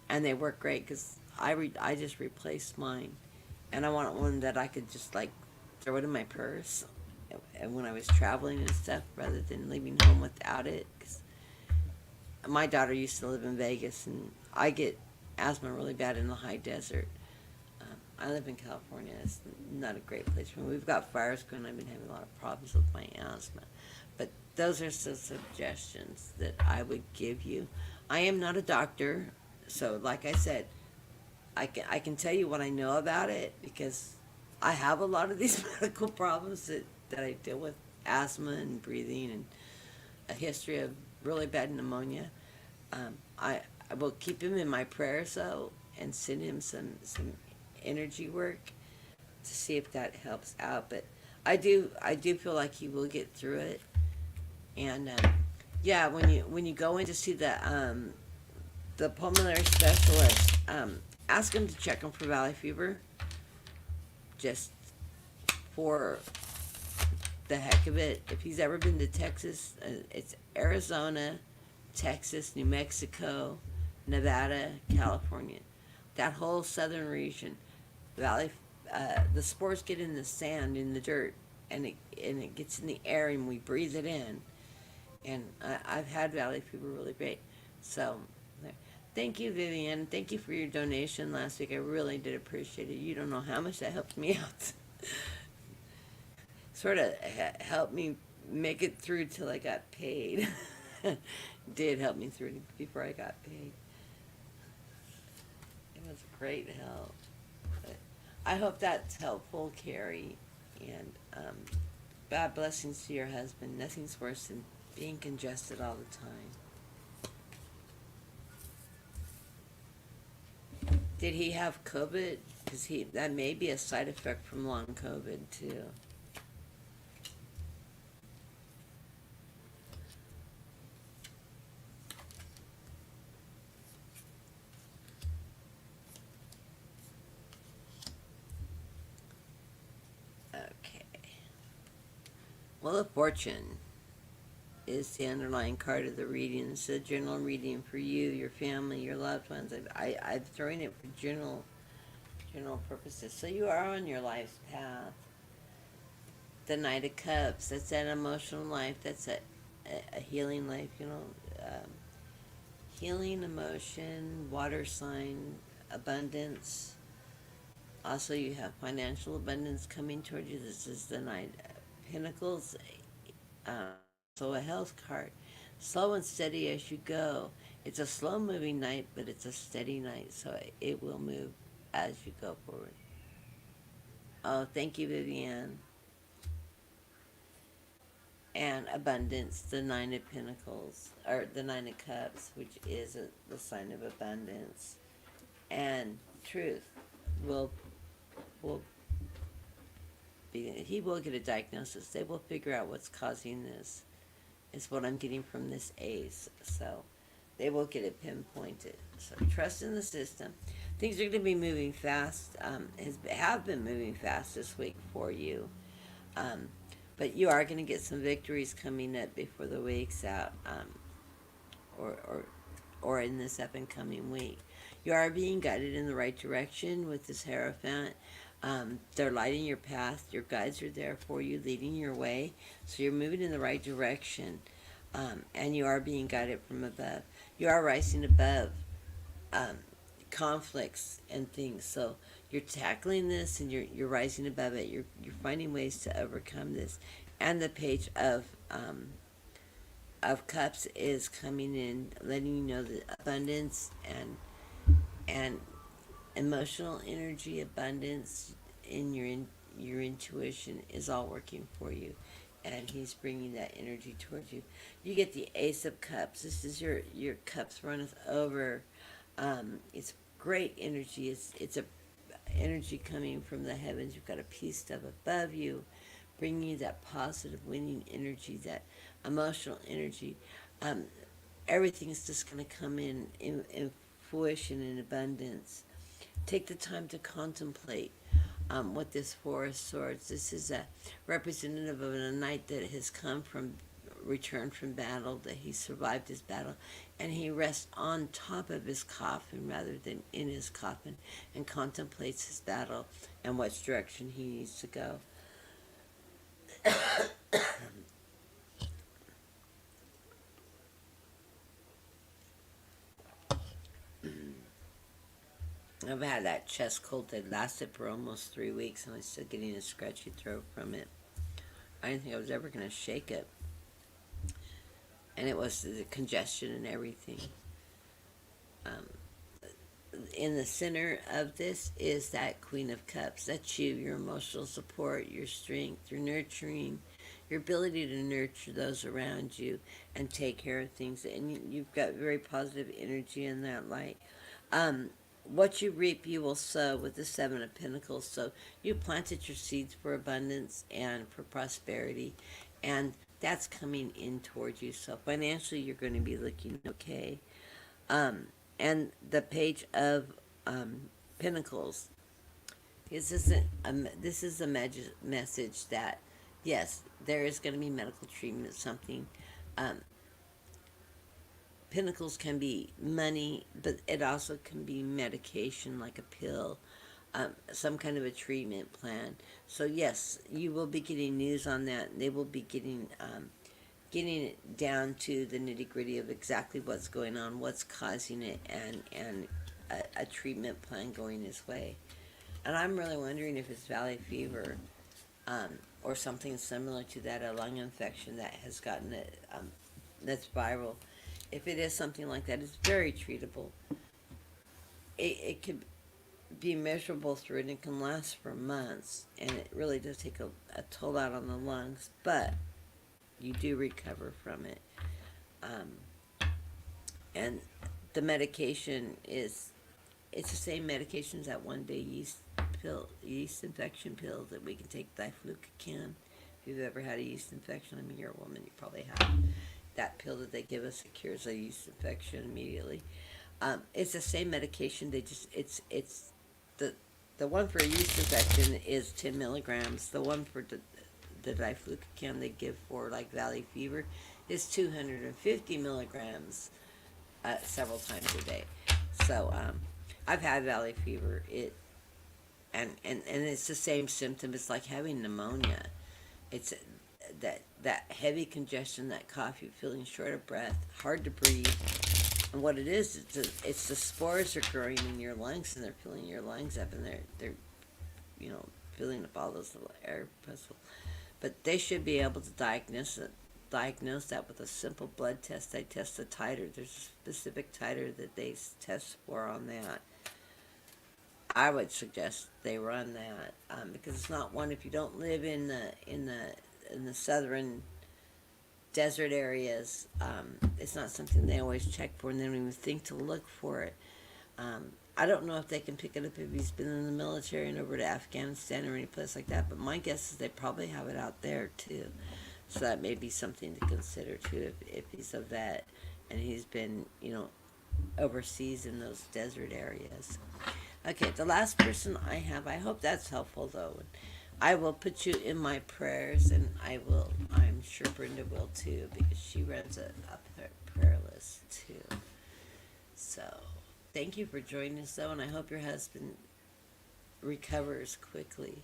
S1: and they work great because I just replaced mine, and I want one that I could just like throw it in my purse, and when I was traveling and stuff, rather than leaving home without it. 'Cause my daughter used to live in Vegas, and I get asthma really bad in the high desert. I live in California. It's not a great place for me. We've got fires going. I've been having a lot of problems with my asthma. But those are some suggestions that I would give you. I am not a doctor, so like I said, I can tell you what I know about it because I have a lot of these medical problems that I deal with, asthma and breathing and a history of really bad pneumonia. I will keep him in my prayers though and send him some energy work to see if that helps out. But I do feel like he will get through it. And yeah, when you go in to see the pulmonary specialist, ask him to check him for valley fever, just for the heck of it. If he's ever been to Texas, it's Arizona, Texas, New Mexico, Nevada, California, that whole southern region. Valley, the spores get in the sand, in the dirt, and it gets in the air, and we breathe it in. And I've had valley fever really bad. So, thank you, Vivian. Thank you for your donation last week. I really did appreciate it. You don't know how much that helped me out. Sort of helped me make it through till I got paid. Did help me through before I got paid. It was a great help. But I hope that's helpful, Carrie. And God blessings to your husband. Nothing's worse than being congested all the time. Did he have COVID? Because that may be a side effect from long COVID too. Okay. Well, of fortune is the underlying card of the reading. It's a general reading for you, your family, your loved ones. I'm throwing it for general purposes. So you are on your life's path. The Knight of Cups, that's that emotional life. That's a healing life, healing, emotion, water sign, abundance. Also, you have financial abundance coming toward you. This is the Knight of Pentacles. So a health card. Slow and steady as you go. It's a slow moving night, but it's a steady night, so it will move as you go forward. Oh, thank you, Vivian. And abundance, the Nine of Pentacles, or the Nine of Cups, which is the sign of abundance. And truth will be, he will get a diagnosis. They will figure out what's causing this, is what I'm getting from this ace. So they will get it pinpointed. So trust in the system. Things are going to be moving fast, have been moving fast this week for you. But you are going to get some victories coming up before the week's out, or in this up and coming week. You are being guided in the right direction with this Hierophant. They're lighting your path. Your guides are there for you, leading your way. So you're moving in the right direction, and you are being guided from above. You are rising above conflicts and things. So you're tackling this, and you're rising above it. You're finding ways to overcome this. And the Page of Cups is coming in, letting you know that abundance and emotional energy, abundance in your intuition is all working for you, and he's bringing that energy towards you. You get the Ace of Cups. This is your cups runneth over. It's great energy. It's a energy coming from the heavens. You've got a peace dove above you, bringing you that positive winning energy, that emotional energy. Everything's just going to come in fruition and abundance. Take the time to contemplate what this Four of Swords. This is a representative of a knight that has come from returned from battle, that he survived his battle, and he rests on top of his coffin rather than in his coffin, and contemplates his battle and which direction he needs to go. I've had that chest cold that lasted for almost 3 weeks, and I'm still getting a scratchy throat from it. I didn't think I was ever going to shake it. And it was the congestion and everything. Um, in the center of this is that Queen of Cups. That's you, your emotional support, your strength, your nurturing, your ability to nurture those around you and take care of things. And you've got very positive energy in that light. Um, what you reap, you will sow with the Seven of Pentacles. So you planted your seeds for abundance and for prosperity, and that's coming in towards you. So financially, you're going to be looking okay. Um, and the Page of Pentacles. This is a message that yes, there is going to be medical treatment. Something. Um, Pentacles can be money, but it also can be medication, like a pill, some kind of a treatment plan. So yes, you will be getting news on that. They will be getting it down to the nitty gritty of exactly what's going on, what's causing it, and a treatment plan going his way. And I'm really wondering if it's valley fever, or something similar to that, a lung infection that has gotten it, that's viral. If it is something like that, it's very treatable. It could be measurable through it, and it can last for months, and it really does take a toll out on the lungs, but you do recover from it. Um, and the medication is, it's the same medications that one day yeast infection pills that we can take, diflucan. If you've ever had a yeast infection, I mean, you're a woman, you probably have. That pill that they give us, it cures a yeast infection immediately. It's the same medication. They just it's the one for a yeast infection is 10 milligrams. The one for the diflucan they give for like valley fever is 250 milligrams, several times a day. So I've had valley fever. And it's the same symptom. It's like having pneumonia. It's that heavy congestion, that cough, you feeling short of breath, hard to breathe. And what it is, it's the spores are growing in your lungs, and they're filling your lungs up, and they're filling up all those little air particles. But they should be able to diagnose that with a simple blood test. They test the titer. There's a specific titer that they test for on that. I would suggest they run that, because it's not one, if you don't live in the southern desert areas, it's not something they always check for, and they don't even think to look for it. I don't know if they can pick it up if he's been in the military and over to Afghanistan or any place like that, but my guess is they probably have it out there too. So that may be something to consider too, if he's a vet and he's been, overseas in those desert areas. Okay, the last person I have, I hope that's helpful though. I will put you in my prayers, and I'm sure Brenda will too, because she runs a prayer list too. So, thank you for joining us though, and I hope your husband recovers quickly.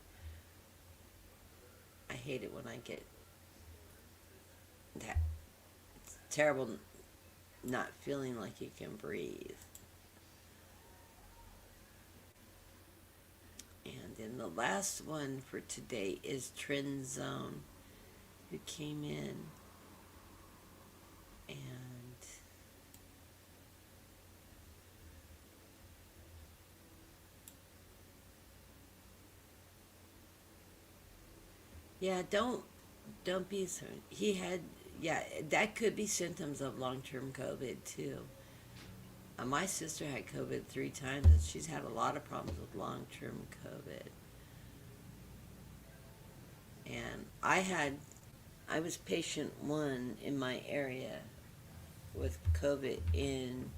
S1: I hate it when I get that. It's terrible not feeling like you can breathe. And then the last one for today is Trend Zone, who came in, and yeah, don't be so. He had, yeah, that could be symptoms of long-term COVID too. My sister had COVID 3 times, and she's had a lot of problems with long-term COVID. And I was patient one in my area with COVID in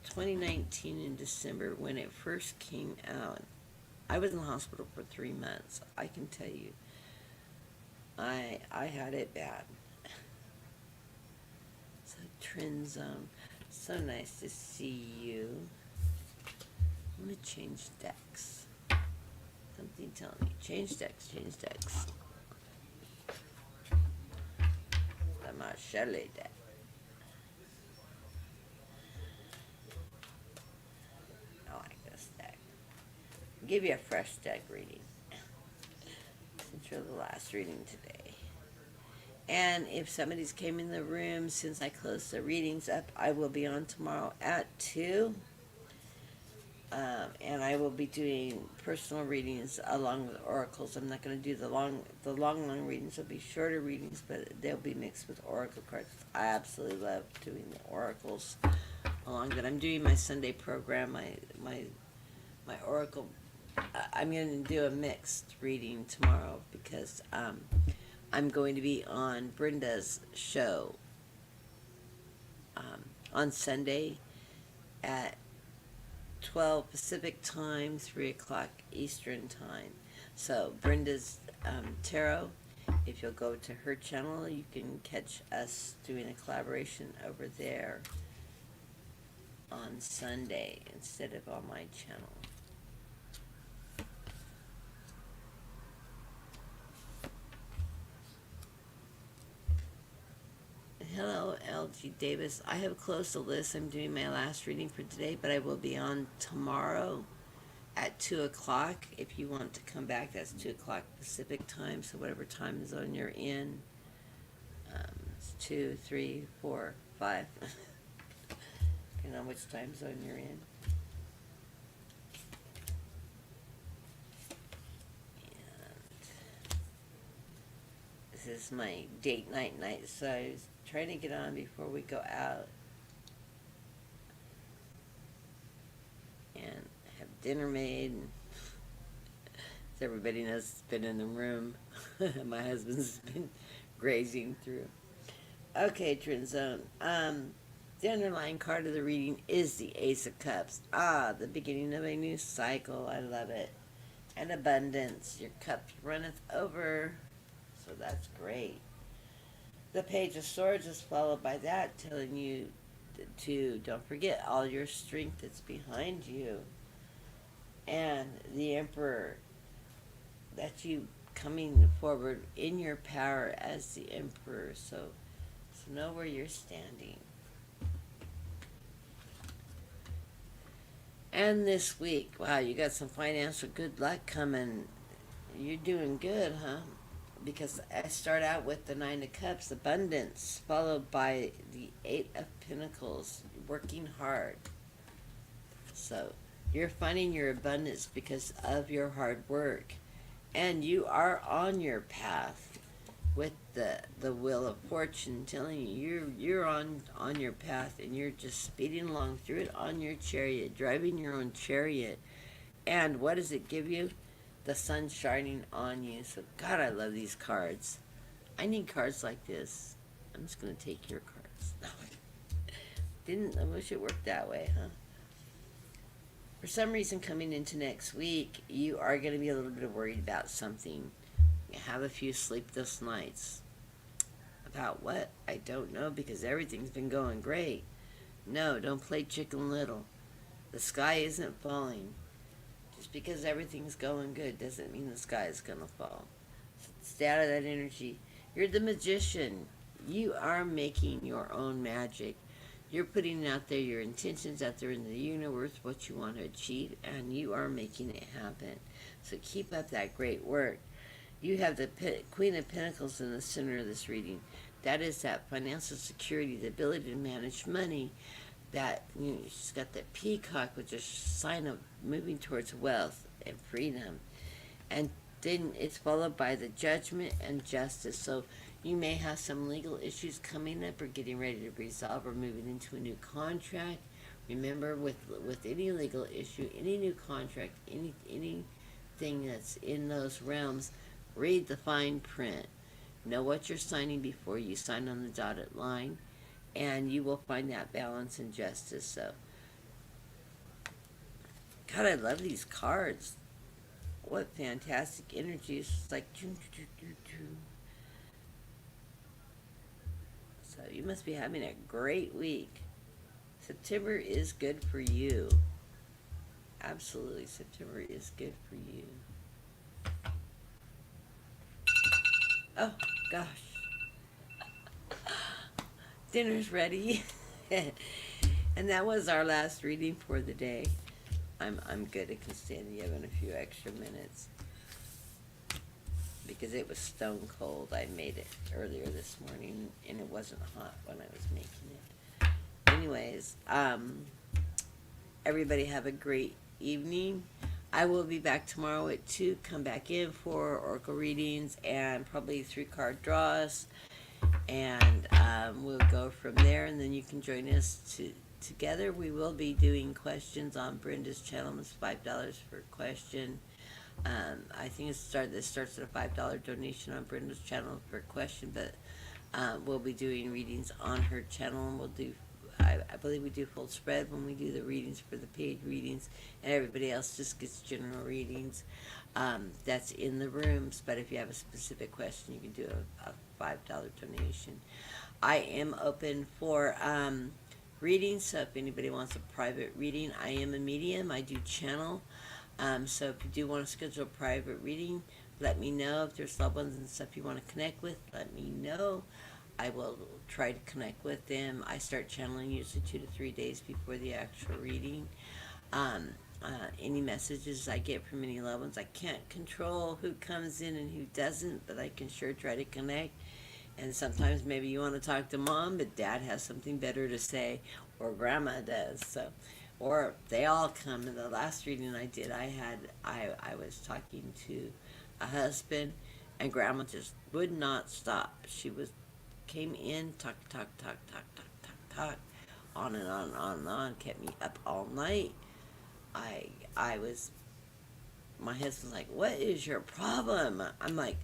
S1: 2019 in December when it first came out. I was in the hospital for 3 months. I can tell you, I had it bad. Trend Zone. So nice to see you. I'm gonna change decks. Something telling me change decks, change decks. The Marshall deck. I like this deck. Give you a fresh deck reading since you're the last reading today. And if somebody's came in the room since I closed the readings up, I will be on tomorrow at 2. And I will be doing personal readings along with oracles. I'm not going to do the long readings. They'll be shorter readings, but they'll be mixed with oracle cards. I absolutely love doing the oracles along that. I'm doing my Sunday program, my oracle. I'm going to do a mixed reading tomorrow because I'm going to be on Brenda's show on Sunday at 12 Pacific time, 3 o'clock Eastern time. So Brenda's Tarot, if you'll go to her channel, you can catch us doing a collaboration over there on Sunday instead of on my channel. Hello, LG Davis. I have closed the list. I'm doing my last reading for today, but I will be on tomorrow at 2 o'clock. If you want to come back, that's 2 o'clock Pacific time, so whatever time zone you're in. It's 2, 3, 4, 5. Depending on which time zone you're in. This is my date night, so I was trying to get on before we go out and have dinner made. And as everybody knows, it's been in the room. My husband's been grazing through. Okay, Trend Zone. The underlying card of the reading is the Ace of Cups. The beginning of a new cycle. I love it. And abundance. Your cup runneth over. So that's great. The Page of Swords is followed by that, telling you to don't forget all your strength that's behind you. And the Emperor, that you coming forward in your power as the Emperor. So know where you're standing. And this week, wow, you got some financial good luck coming. You're doing good, huh? Because I start out with the Nine of Cups, abundance, followed by the Eight of Pentacles, working hard. So you're finding your abundance because of your hard work. And you are on your path with the Wheel of Fortune telling you you're on your path, and you're just speeding along through it on your chariot, driving your own chariot. And what does it give you? The sun shining on you. So God, I love these cards. I need cards like this. I'm just gonna take your cards. I wish it worked that way, huh? For some reason, coming into next week, you are going to be a little bit worried about something. You have a few sleepless nights. About what? I don't know, because everything's been going great. No, don't play Chicken Little. The sky isn't falling. Just because everything's going good doesn't mean the sky is going to fall. So stay out of that energy. You're the magician. You are making your own magic. You're putting out there your intentions out there in the universe, what you want to achieve, and you are making it happen. So keep up that great work. You have the Queen of Pentacles in the center of this reading. That is that financial security, the ability to manage money. That, you know, she's got the peacock, which is a sign of moving towards wealth and freedom. And then it's followed by the Judgment and Justice. So you may have some legal issues coming up or getting ready to resolve or moving into a new contract. Remember, with any legal issue, any new contract, anything that's in those realms, read the fine print. Know what you're signing before you sign on the dotted line, and you will find that balance and justice. So, God, I love these cards. What fantastic energies. It's like, so You must be having a great week. September is good for you. Absolutely, September is good for you. Oh, gosh. Dinner's ready. And that was our last reading for the day. I'm good. I can stand the oven a few extra minutes because it was stone cold. I made it earlier this morning and it wasn't hot when I was making it. Anyways, everybody have a great evening. I will be back tomorrow at 2. Come back in for oracle readings and probably 3 card draws. And we'll go from there, and then you can join us together. We will be doing questions on Brenda's channel. It's $5 per question. I think this starts at a $5 donation on Brenda's channel per question, but we'll be doing readings on her channel, and we'll do. I believe we do full spread when we do the readings for the paid readings, and everybody else just gets general readings. That's in the rooms, but if you have a specific question, you can do a $5 donation. I am open for readings, so if anybody wants a private reading, I am a medium. I do channel. So if you do want to schedule a private reading, let me know. If there's loved ones and stuff you want to connect with, let me know. I will try to connect with them. I start channeling usually 2 to 3 days before the actual reading. Any messages I get from any loved ones, I can't control who comes in and who doesn't, but I can sure try to connect. And sometimes maybe you want to talk to mom, but dad has something better to say, or grandma does. So, or they all come. In the last reading I did, I was talking to a husband, and grandma just would not stop. She came in, talk, on and on and on and on, kept me up all night. My husband's like, what is your problem? I'm like,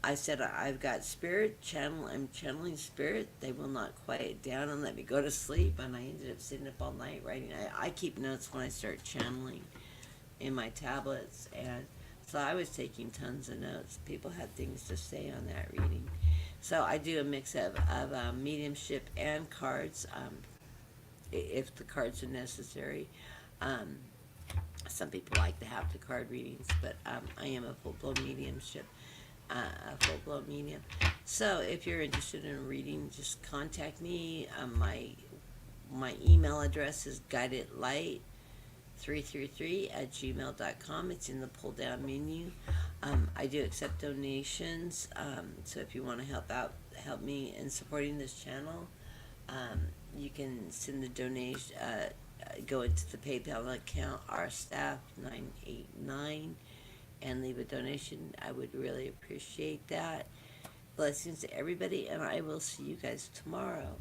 S1: I said, I've got spirit channel. I'm channeling spirit. They will not quiet down and let me go to sleep. And I ended up sitting up all night writing. I keep notes when I start channeling in my tablets. And so I was taking tons of notes. People had things to say on that reading. So I do a mix of mediumship and cards, if the cards are necessary. Some people like to have the card readings, but I am a full-blown mediumship. A full-blown medium. So if you're interested in a reading, just contact me. My email address is guidedlight333@gmail.com. It's in the pull-down menu. I do accept donations, so if you want to help me in supporting this channel, you can send the donation, go into the PayPal account, rstaff989, and leave a donation. I would really appreciate that. Blessings to everybody, and I will see you guys tomorrow.